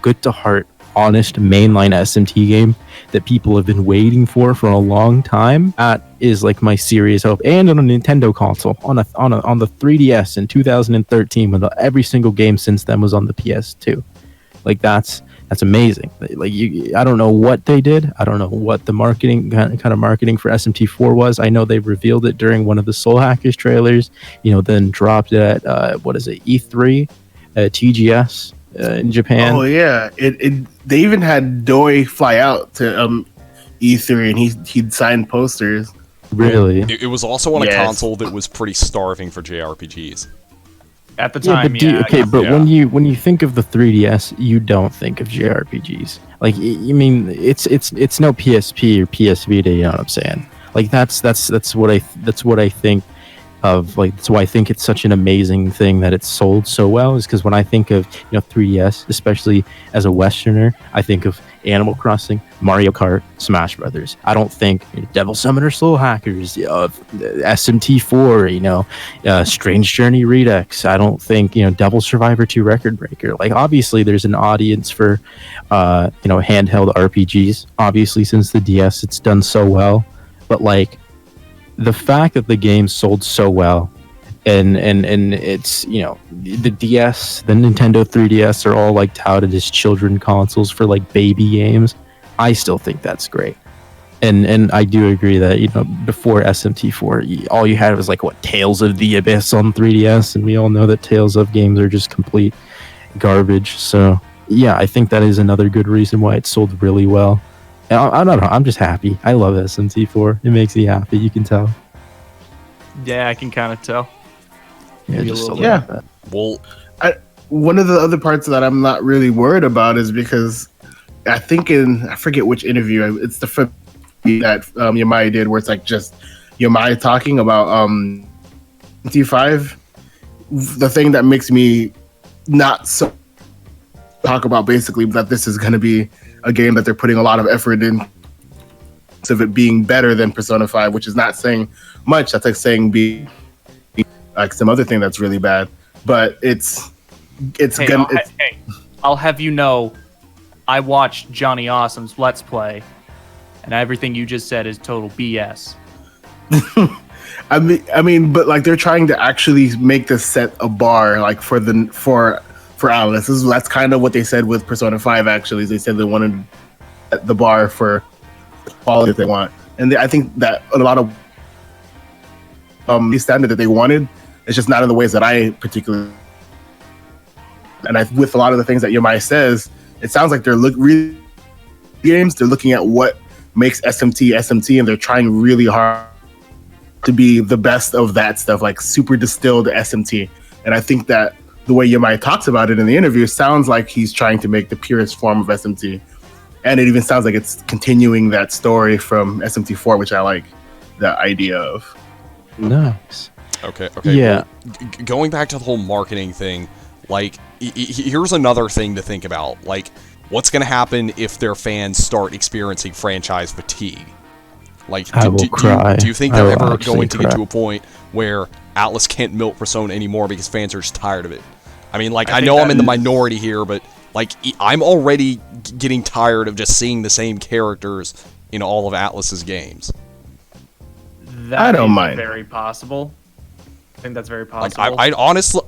good to heart, honest mainline SMT game that people have been waiting for a long time. That is like my serious hope. And on a Nintendo console, on the 3DS in 2013, when every single game since then was on the PS2. Like that's amazing. Like I don't know what they did. I don't know what the marketing kind of marketing for SMT4 was. I know they revealed it during one of the Soul Hackers trailers. Then dropped it at E3, TGS. In Japan. Oh yeah, they even had Doi fly out to E3 and he'd sign posters. Really? It was also on a console that was pretty starving for JRPGs at the time. When you think of the 3DS, you don't think of JRPGs. Like, you mean it's no PSP or PS Vita. You know what I'm saying? Like that's what I think of. Like, that's why I think it's such an amazing thing that it's sold so well, is because when I think of 3DS, especially as a Westerner, I think of Animal Crossing, Mario Kart, Smash Brothers. I don't think Devil Summoner Soul Hackers, SMT4, Strange Journey Redux. I don't think Devil Survivor 2 Record Breaker. Like, obviously there's an audience for handheld RPGs. Obviously, since the DS it's done so well, but like the fact that the game sold so well, and it's the DS, the Nintendo 3DS are all like touted as children consoles for like baby games. I still think that's great, and I do agree that before SMT4, all you had was like Tales of the Abyss on 3DS, and we all know that Tales of games are just complete garbage. So yeah, I think that is another good reason why it sold really well. I don't know. I'm just happy. I love SMT4. It makes me happy. You can tell. Yeah, I can kind of tell. Yeah, just yeah. Well, one of the other parts that I'm not really worried about is because I think I forget which interview, it's the first that Yamai did, where it's like just Yamai talking about T5. The thing that makes me not so talk about basically that this is going to be a game that they're putting a lot of effort in, of it being better than Persona 5, which is not saying much. That's like saying be like some other thing that's really bad, but it's gonna. I'll have you know, I watched Johnny Awesome's Let's Play, and everything you just said is total BS. I mean, but like they're trying to actually make this set a bar, like for for Atlus. That's kind of what they said with Persona 5. Actually, they said they wanted the bar for quality that they want, and I think that a lot of the standard that they wanted, it's just not in the ways that I particularly. And with a lot of the things that Yamai says, it sounds like they're really games. They're looking at what makes SMT, and they're trying really hard to be the best of that stuff, like super distilled SMT. And I think that the way Yamai talks about it in the interview sounds like he's trying to make the purest form of SMT. And it even sounds like it's continuing that story from SMT4, which I like the idea of. Nice. Okay. Yeah. Well, going back to the whole marketing thing, like, here's another thing to think about. Like, what's going to happen if their fans start experiencing franchise fatigue? Like, do you think they're ever going to get to a point where Atlus can't milk Persona anymore because fans are just tired of it? I mean, like, I know I'm in the minority here, but, like, I'm already getting tired of just seeing the same characters in all of Atlus's games. I don't mind. Very possible. I think that's very possible. Like,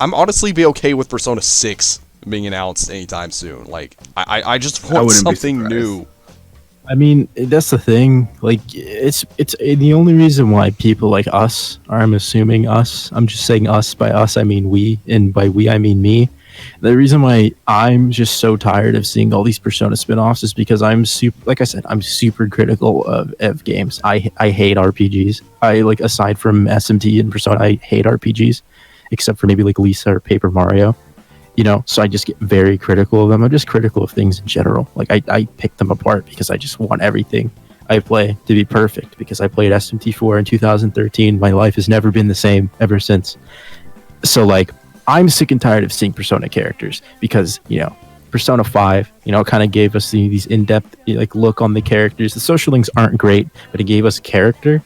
I'm honestly be okay with Persona 6 being announced anytime soon. Like, I just want something new. I mean, that's the thing. Like, it's the only reason why people like us, or I'm assuming us, I'm just saying us. By us, I mean we, and by we, I mean me. The reason why I'm just so tired of seeing all these Persona spin-offs is because I'm super critical of games. I hate RPGs. I, like, aside from SMT and Persona, I hate RPGs, except for maybe like Lisa or Paper Mario. You know, so I just get very critical of them. I'm just critical of things in general. Like, I pick them apart because I just want everything I play to be perfect, because I played SMT4 in 2013. My life has never been the same ever since. So, like, I'm sick and tired of seeing Persona characters because, you know, Persona 5, you know, kind of gave us these in-depth, like, look on the characters. The social links aren't great, but it gave us character.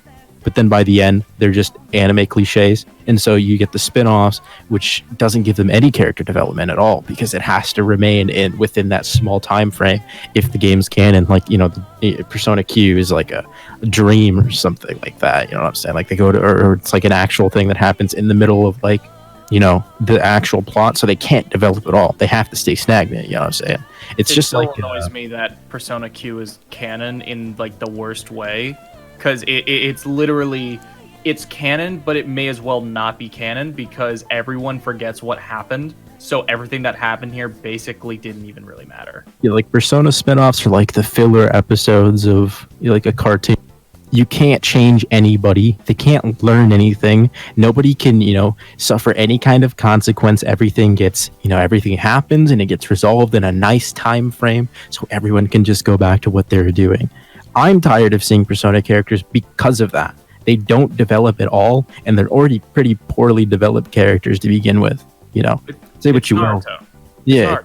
But then by the end, they're just anime cliches. And so you get the spin-offs, which doesn't give them any character development at all, because it has to remain within that small time frame if the game's canon. Like, you know, the Persona Q is like a dream or something like that. You know what I'm saying? Like, they go to, or it's like an actual thing that happens in the middle of, like, you know, the actual plot, so they can't develop at all. They have to stay stagnant, you know what I'm saying? It just like annoys me that Persona Q is canon in, like, the worst way, because it's literally, it's canon, but it may as well not be canon because everyone forgets what happened. So everything that happened here basically didn't even really matter. Yeah, like Persona spin-offs are like the filler episodes of, like, a cartoon. You can't change anybody. They can't learn anything. Nobody can, you know, suffer any kind of consequence. Everything gets, you know, everything happens and it gets resolved in a nice time frame so everyone can just go back to what they're doing. I'm tired of seeing Persona characters because of that. They don't develop at all, and they're already pretty poorly developed characters to begin with. You know, say what you will. Yeah,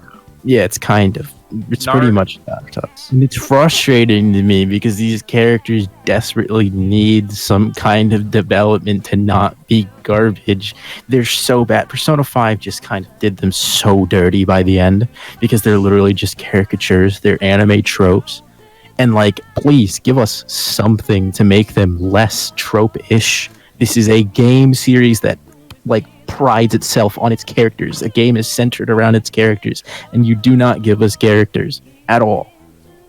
yeah, it's kind of. It's pretty much that. And it's frustrating to me because these characters desperately need some kind of development to not be garbage. They're so bad. Persona 5 just kind of did them so dirty by the end because they're literally just caricatures. They're anime tropes. And, like, please give us something to make them less trope-ish. This is a game series that, like, prides itself on its characters. A game is centered around its characters, and you do not give us characters at all.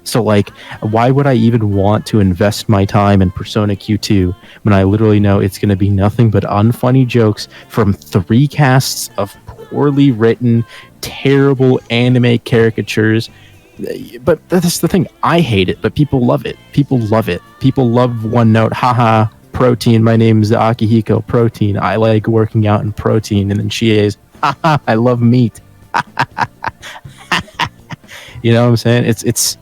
So, like, why would I even want to invest my time in Persona Q2 when I literally know it's going to be nothing but unfunny jokes from 3 casts of poorly written, terrible anime caricatures? But that's the thing. I hate it, but people love it. People love it. People love One Note. Haha. Protein. My name is Akihiko Protein. I like working out in protein. And then Chie haha. I love meat. You know what I'm saying? It's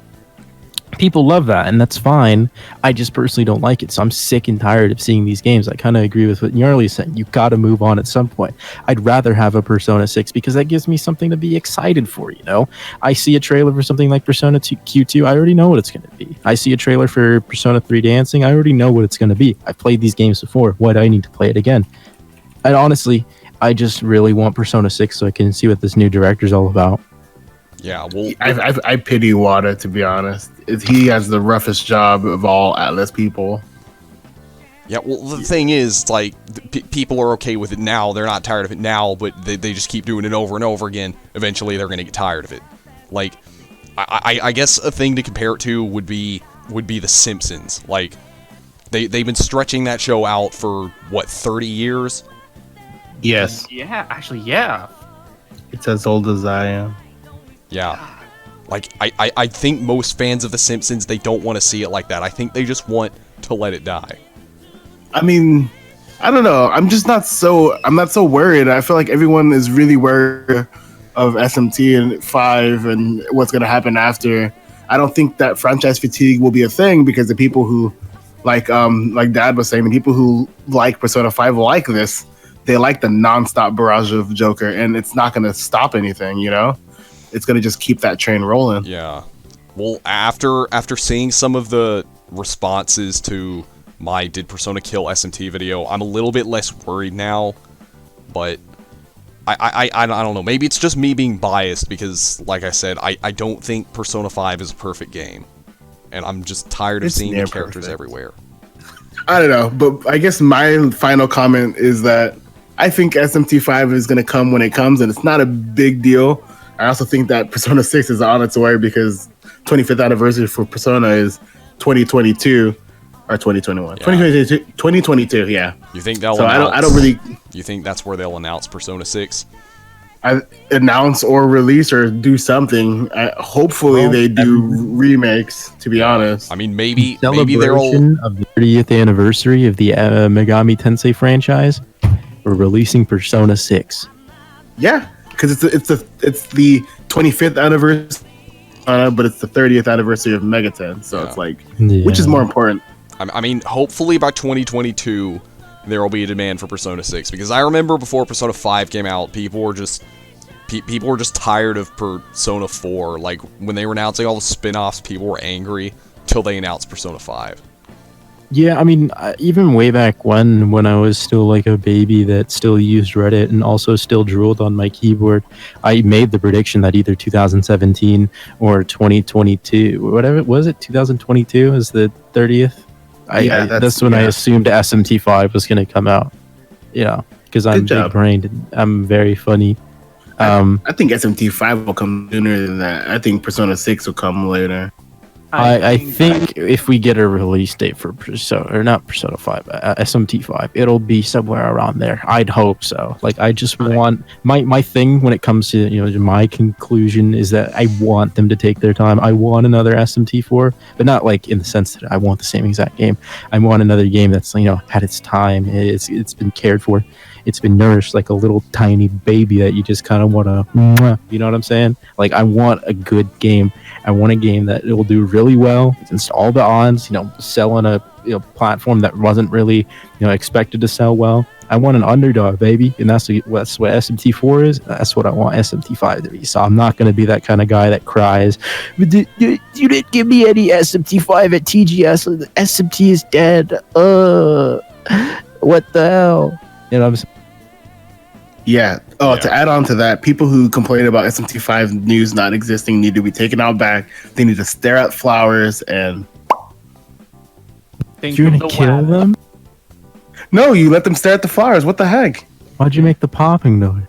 people love that, and that's fine. I just personally don't like it, so I'm sick and tired of seeing these games. I kind of agree with what Gnarly's saying. You got to move on at some point. I'd rather have a Persona 6 because that gives me something to be excited for, you know? I see a trailer for something like Persona Q2, I already know what it's going to be. I see a trailer for Persona 3 Dancing, I already know what it's going to be. I've played these games before. Why do I need to play it again? And honestly, I just really want Persona 6 so I can see what this new director's all about. Yeah, well, I pity Wada, to be honest. He has the roughest job of all Atlus people. Yeah, well, the thing is, like, people are okay with it now. They're not tired of it now, but they just keep doing it over and over again. Eventually, they're going to get tired of it. Like, I guess a thing to compare it to would be The Simpsons. Like, they've been stretching that show out for, what, 30 years? Yes. Yeah, actually, yeah. It's as old as I am. Yeah. Like, I think most fans of The Simpsons, they don't want to see it like that. I think they just want to let it die. I mean, I don't know. I'm not so worried. I feel like everyone is really worried of SMT and 5 and what's going to happen after. I don't think that franchise fatigue will be a thing because the people who like Dad was saying, the people who like Persona 5 like this. They like the nonstop barrage of Joker, and it's not going to stop anything, you know? It's going to just keep that train rolling. Yeah. Well, after seeing some of the responses to my Did Persona Kill SMT video, I'm a little bit less worried now, but I don't know. Maybe it's just me being biased because, like I said, I don't think Persona 5 is a perfect game, and I'm just tired of seeing the characters everywhere. I don't know, but I guess my final comment is that I think SMT5 is going to come when it comes, and it's not a big deal. I also think that Persona 6 is on its way because 25th anniversary for Persona is 2022 or 2021. Yeah. 2022, yeah. You think they'll I don't really... You think that's where they'll announce Persona 6? Announce or release or do something. Hopefully they do remakes, to be honest. I mean, maybe they'll... of the 30th anniversary of the Megami Tensei franchise. We're releasing Persona 6. Yeah, because it's the 25th anniversary, but it's the 30th anniversary of Megaten, so it's like, which is more important? I mean, hopefully by 2022 there will be a demand for Persona 6, because I remember before Persona 5 came out, people were just tired of Persona 4. Like when they were announcing all the spin-offs, people were angry till they announced Persona 5. Yeah, I mean, even way back when I was still like a baby that still used Reddit and also still drooled on my keyboard, I made the prediction that either 2017 or 2022, whatever it was, 2022 is the 30th. That's when I assumed SMT5 was going to come out. Yeah, because I'm big-brained and I'm very funny. I think SMT5 will come sooner than that. I think Persona 6 will come later. I think if we get a release date for Persona, or not Persona 5, SMT5, it'll be somewhere around there. I'd hope so. Like, I just want... My thing when it comes to, my conclusion is that I want them to take their time. I want another SMT4, but not like in the sense that I want the same exact game. I want another game that's, had its time. It's been cared for. It's been nourished like a little tiny baby that you just kind of want to, you know what I'm saying? Like, I want a good game. I want a game that it will do really well against all the odds, sell on a platform that wasn't really, expected to sell well. I want an underdog, baby. And that's what SMT4 is. That's what I want SMT5 to be. So I'm not going to be that kind of guy that cries, but you didn't give me any SMT5 at TGS. SMT is dead. What the hell? You know what I'm saying? Yeah. To add on to that, people who complain about SMT5 news not existing need to be taken out back. They need to stare at flowers and... You're gonna kill them? No, you let them stare at the flowers. What the heck? Why'd you make the popping noise?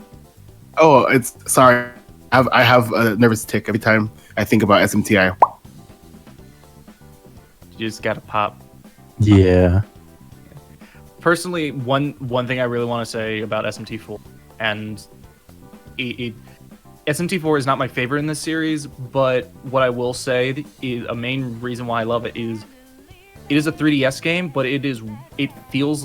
Oh, sorry. I have a nervous tick every time I think about SMTI. You just gotta pop. Yeah. Personally, one thing I really want to say about SMT4, and SMT4 is not my favorite in this series, but what I will say is a main reason why I love it is a 3DS game, but it feels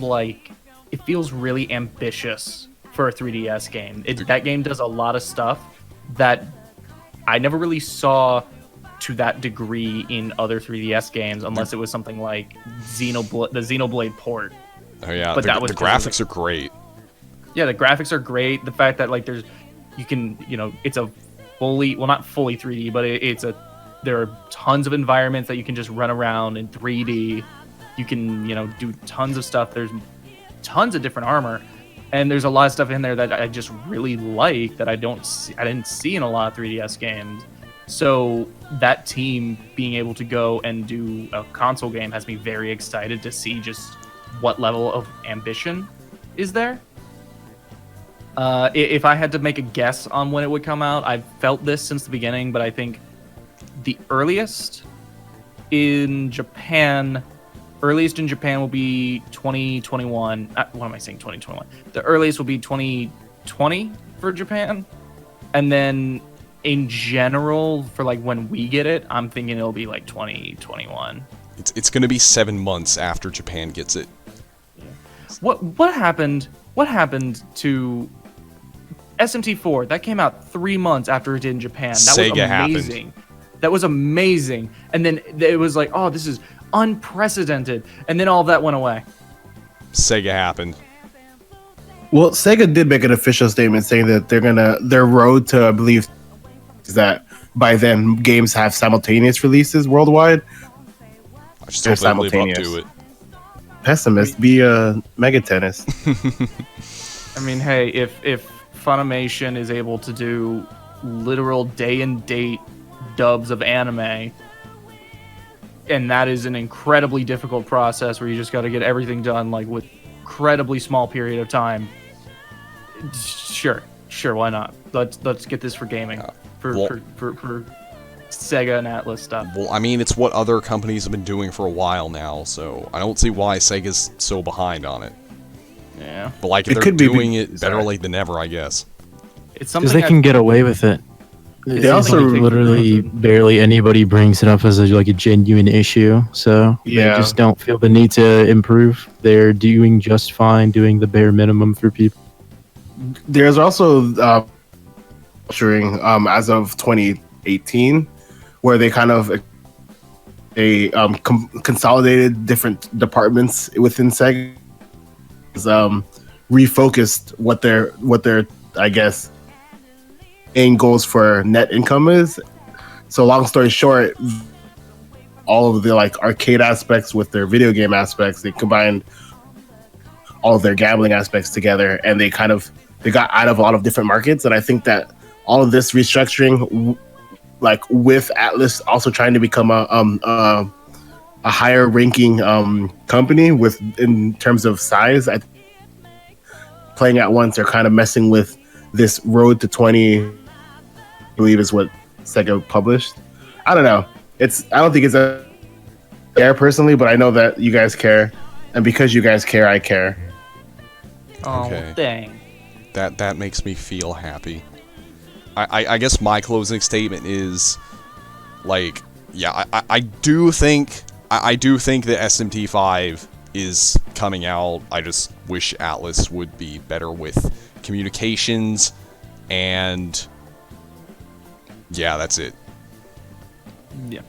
really ambitious for a 3DS game. That game does a lot of stuff that I never really saw to that degree in other 3DS games, unless it was something like the Xenoblade port. Oh yeah, but the graphics are great. Yeah, the graphics are great. The fact that like it's a fully, well, not fully 3D, but there are tons of environments that you can just run around in 3D. You can do tons of stuff. There's tons of different armor, and there's a lot of stuff in there that I just really like that I didn't see in a lot of 3DS games. So that team being able to go and do a console game has me very excited to see just what level of ambition is there. If I had to make a guess on when it would come out, I've felt this since the beginning, but I think the earliest in Japan will be 2021. What am I saying? 2021. The earliest will be 2020 for Japan, and then in general for like when we get it, I'm thinking it'll be like 2021. It's gonna be 7 months after Japan gets it. What happened? What happened to SMT4? That came out 3 months after it did in Japan. That was amazing. Happened. That was amazing. And then it was like, oh, this is unprecedented. And then all of that went away. Sega happened. Well, Sega did make an official statement saying that their road to, I believe, is that by then games have simultaneous releases worldwide. I just hope they live up to it. Pessimist, be a mega tennis. I mean, hey, if Funimation is able to do literal day and date dubs of anime, and that is an incredibly difficult process where you just got to get everything done like with incredibly small period of time. Sure, why not? Let's get this for gaming, for Sega and Atlus stuff. Well, I mean, it's what other companies have been doing for a while now, so I don't see why Sega's so behind on it. Yeah, but like if they're doing it better late than ever, I guess. It's something because they can get away with it. They also literally barely anybody brings it up as a genuine issue, so they just don't feel the need to improve. They're doing just fine, doing the bare minimum for people. There's also as of 2018, where they kind of consolidated different departments within Sega, refocused what their I guess main goals for net income is. So long story short, all of the like arcade aspects with their video game aspects, they combined all of their gambling aspects together, and they got out of a lot of different markets. And I think that all of this restructuring, like with Atlus also trying to become a higher ranking company in terms of size, playing at once are kind of messing with this road to 20, I believe is what Sega published. I don't know. I don't think it's a care personally, but I know that you guys care, and because you guys care, I care. Oh, okay. Dang. That makes me feel happy. I guess my closing statement is, like, yeah, I do think that SMT5 is coming out. I just wish Atlus would be better with communications, and yeah, that's it. Yeah.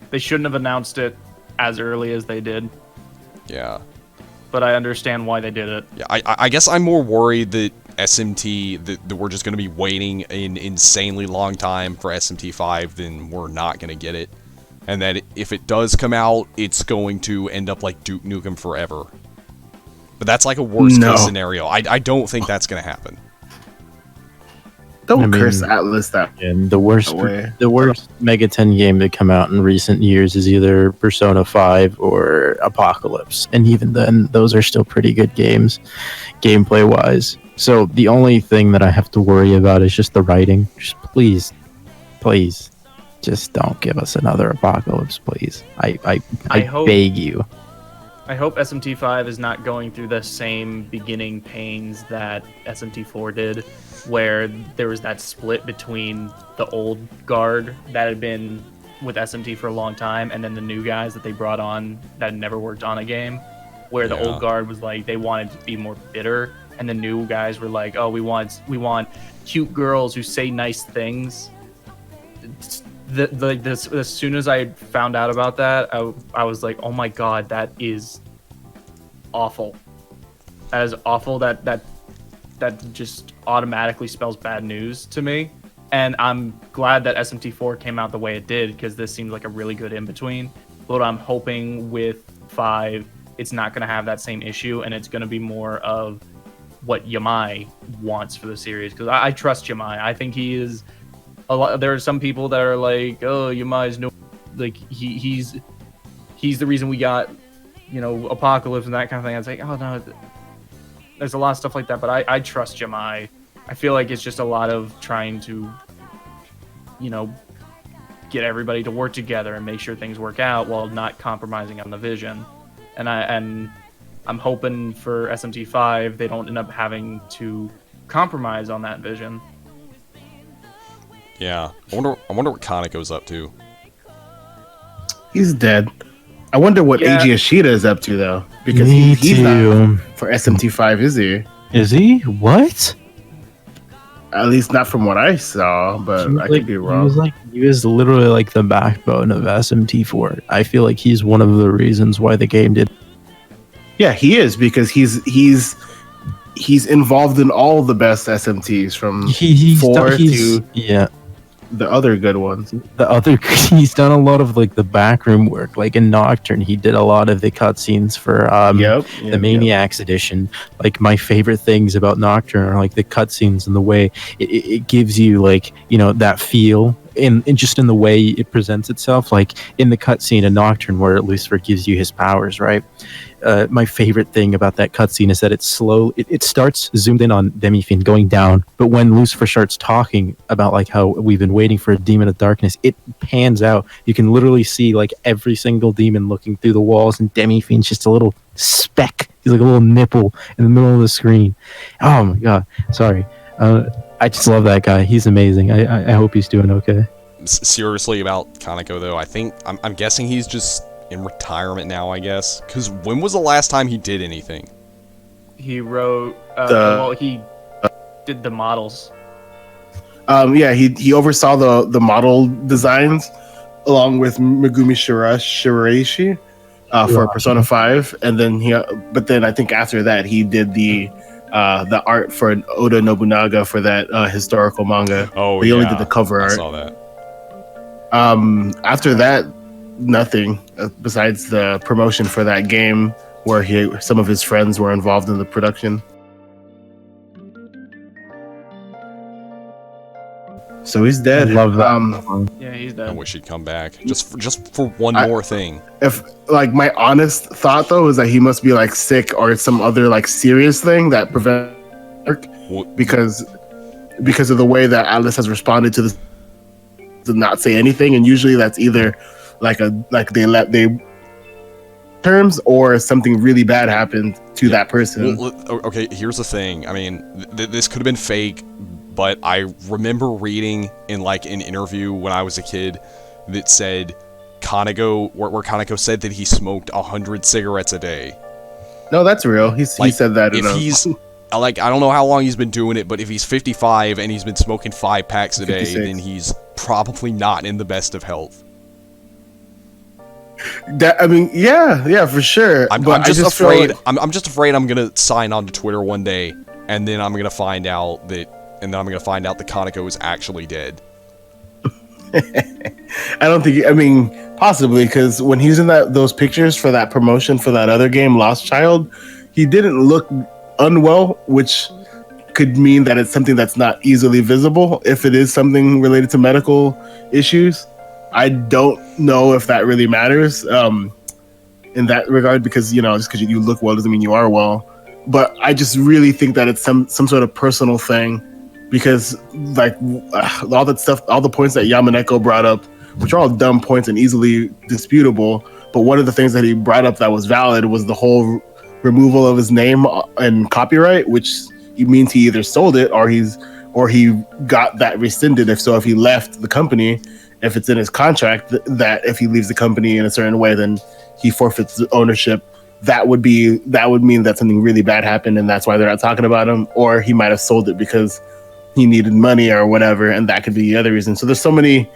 They shouldn't have announced it as early as they did. Yeah. But I understand why they did it. Yeah, I guess I'm more worried that SMT, that we're just going to be waiting an insanely long time for SMT5 than we're not going to get it. And that if it does come out, it's going to end up like Duke Nukem Forever. But that's like a worst case scenario. I don't think that's going to happen. Don't curse Atlus that. And the worst Mega 10 game to come out in recent years is either Persona 5 or Apocalypse. And even then, those are still pretty good games, gameplay-wise. So the only thing that I have to worry about is just the writing. Just please, just don't give us another Apocalypse, please. I beg you. I hope SMT5 is not going through the same beginning pains that SMT4 did, where there was that split between the old guard that had been with SMT for a long time and then the new guys that they brought on that never worked on a game, where the old guard was like, they wanted to be more bitter, and the new guys were like, oh, we want cute girls who say nice things. As soon as I found out about that, I was like, oh my god, that is awful. That is awful. That just automatically spells bad news to me. And I'm glad that SMT4 came out the way it did, because this seems like a really good in-between. But I'm hoping with 5, it's not going to have that same issue, and it's going to be more of what Yamai wants for the series. Because I trust Yamai. I think he is... There are some people that are like, oh, Yamai's no... Like, he's the reason we got Apocalypse and that kind of thing. I was like, oh no, there's a lot of stuff like that. But I trust Jemai. I feel like it's just a lot of trying to, get everybody to work together and make sure things work out while not compromising on the vision. And I'm hoping for SMT5 they don't end up having to compromise on that vision. Yeah, I wonder what Kaneko's up to. He's dead. I wonder what Eiji Ashita is up to though, because Me he's too. not for SMT5, is he? Is he? What? At least not from what I saw, but I could be wrong. He was literally like the backbone of SMT4. I feel like he's one of the reasons why the game did. Yeah, he is, because he's involved in all the best SMTs from 4 to the other good ones. He's done a lot of like the backroom work. Like in Nocturne, he did a lot of the cutscenes for the Maniacs edition. Like my favorite things about Nocturne are like the cutscenes and the way it gives you like that feel. In just in the way it presents itself, like in the cutscene in Nocturne where Lucifer gives you his powers, right? My favorite thing about that cutscene is that it's slow. It starts zoomed in on Demi-Fiend going down, but when Lucifer starts talking about like how we've been waiting for a demon of darkness, it pans out. You can literally see like every single demon looking through the walls, and Demi-Fiend's just a little speck. He's like a little nipple in the middle of the screen. Oh my god! Sorry. I just love that guy. He's amazing. I hope he's doing okay. Seriously about Kaneko though, I'm guessing he's just in retirement now, I guess. Because when was the last time he did anything? He wrote. He did the models. He oversaw the model designs along with Megumi Shiraishi for Persona 5, and then I think after that he did the art for Oda Nobunaga for that historical manga. Oh, he only did the cover art. I saw that. After that, nothing besides the promotion for that game where some of his friends were involved in the production. So he's dead. I love that. Yeah, he's dead. I wish he'd come back just for one more thing. If like my honest thought though is that he must be like sick or some other like serious thing that prevents work because of the way that Atlus has responded to this, to not say anything, and usually that's either they terms or something really bad happened to that person. Well, okay, here's the thing. I mean, this could have been fake, but I remember reading in like an interview when I was a kid that said Kaneko, where Kaneko said that he smoked 100 cigarettes a day. No, that's real. He said that. If he's like, I don't know how long he's been doing it, but if he's 55 and he's been smoking 5 packs a day, 56. then he's probably not in the best of health. Yeah, for sure. I'm just afraid. I'm just afraid I'm gonna sign on to Twitter one day, and then I'm gonna find out that Kaneko is actually dead. I don't think. I mean, possibly because when he was in those pictures for that promotion for that other game, Lost Child, he didn't look unwell, which could mean that it's something that's not easily visible. If it is something related to medical issues, I don't know if that really matters in that regard, because just because you look well doesn't mean you are well. But I just really think that it's some sort of personal thing, because like all that stuff, all the points that Yamaneko brought up, which are all dumb points and easily disputable, but one of the things that he brought up that was valid was the whole removal of his name and copyright, which means he either sold it or he got that rescinded. If he left the company, if it's in his contract that if he leaves the company in a certain way, then he forfeits ownership. That would mean that something really bad happened, and that's why they're not talking about him. Or he might have sold it because he needed money or whatever, and that could be the other reason. So there's so many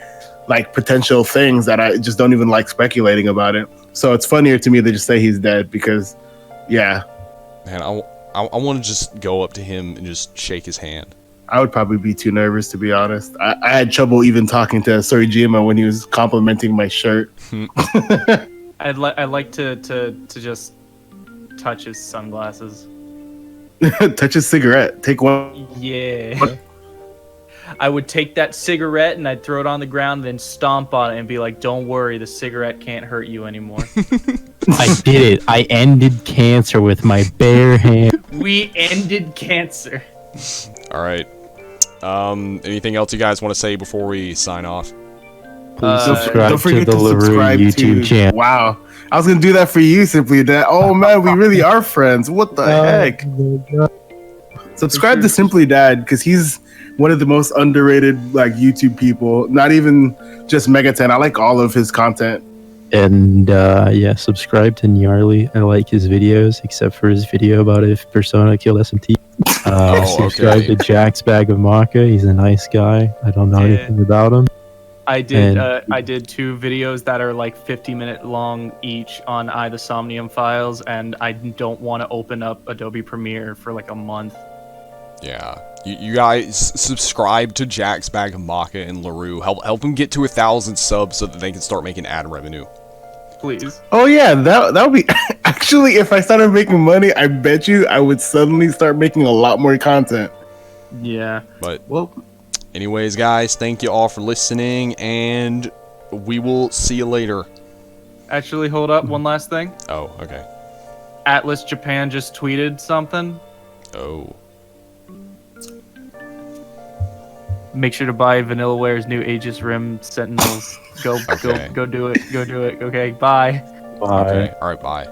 like potential things that I just don't even like speculating about it. So it's funnier to me to just say he's dead, because yeah. Man, I want to just go up to him and just shake his hand. I would probably be too nervous, to be honest. I had trouble even talking to Sorijima when he was complimenting my shirt. I'd like to just touch his sunglasses. Touch his cigarette. Take one. Yeah. I would take that cigarette and I'd throw it on the ground, and then stomp on it and be like, "Don't worry, the cigarette can't hurt you anymore." I did it. I ended cancer with my bare hand. We ended cancer. All right. Anything else you guys want to say before we sign off? Please subscribe Don't forget to the to Larrue subscribe YouTube to. channel. Wow, I was gonna do that for you, SimplyDad. Oh man, we really are friends. What the heck? Subscribe to SimplyDad because he's one of the most underrated like YouTube people. Not even just Megaten. I like all of his content. And yeah, subscribe to Gnarly. I like his videos, except for his video about if Persona killed SMT. Subscribe okay. to Jack's Bag of Macca. He's a nice guy. I don't know anything about him. I did. And- I did 2 videos that are like 50-minute long each on the Somnium files, and I don't want to open up Adobe Premiere for like a month. Yeah. You guys subscribe to Jack's Bag of Macca and Larrue. Help them get to 1,000 subs so that they can start making ad revenue. Please. Oh yeah, that would be actually if I started making money, I bet you I would suddenly start making a lot more content. Yeah. But Well, anyways, guys, thank you all for listening, and we will see you later. Actually, hold up. One last thing. Oh, okay. Atlus Japan just tweeted something. Oh. Make sure to buy Vanillaware's new Aegis Rim Sentinels. Go Okay. do it. Go do it. Okay, bye. Bye. Okay. All right, bye.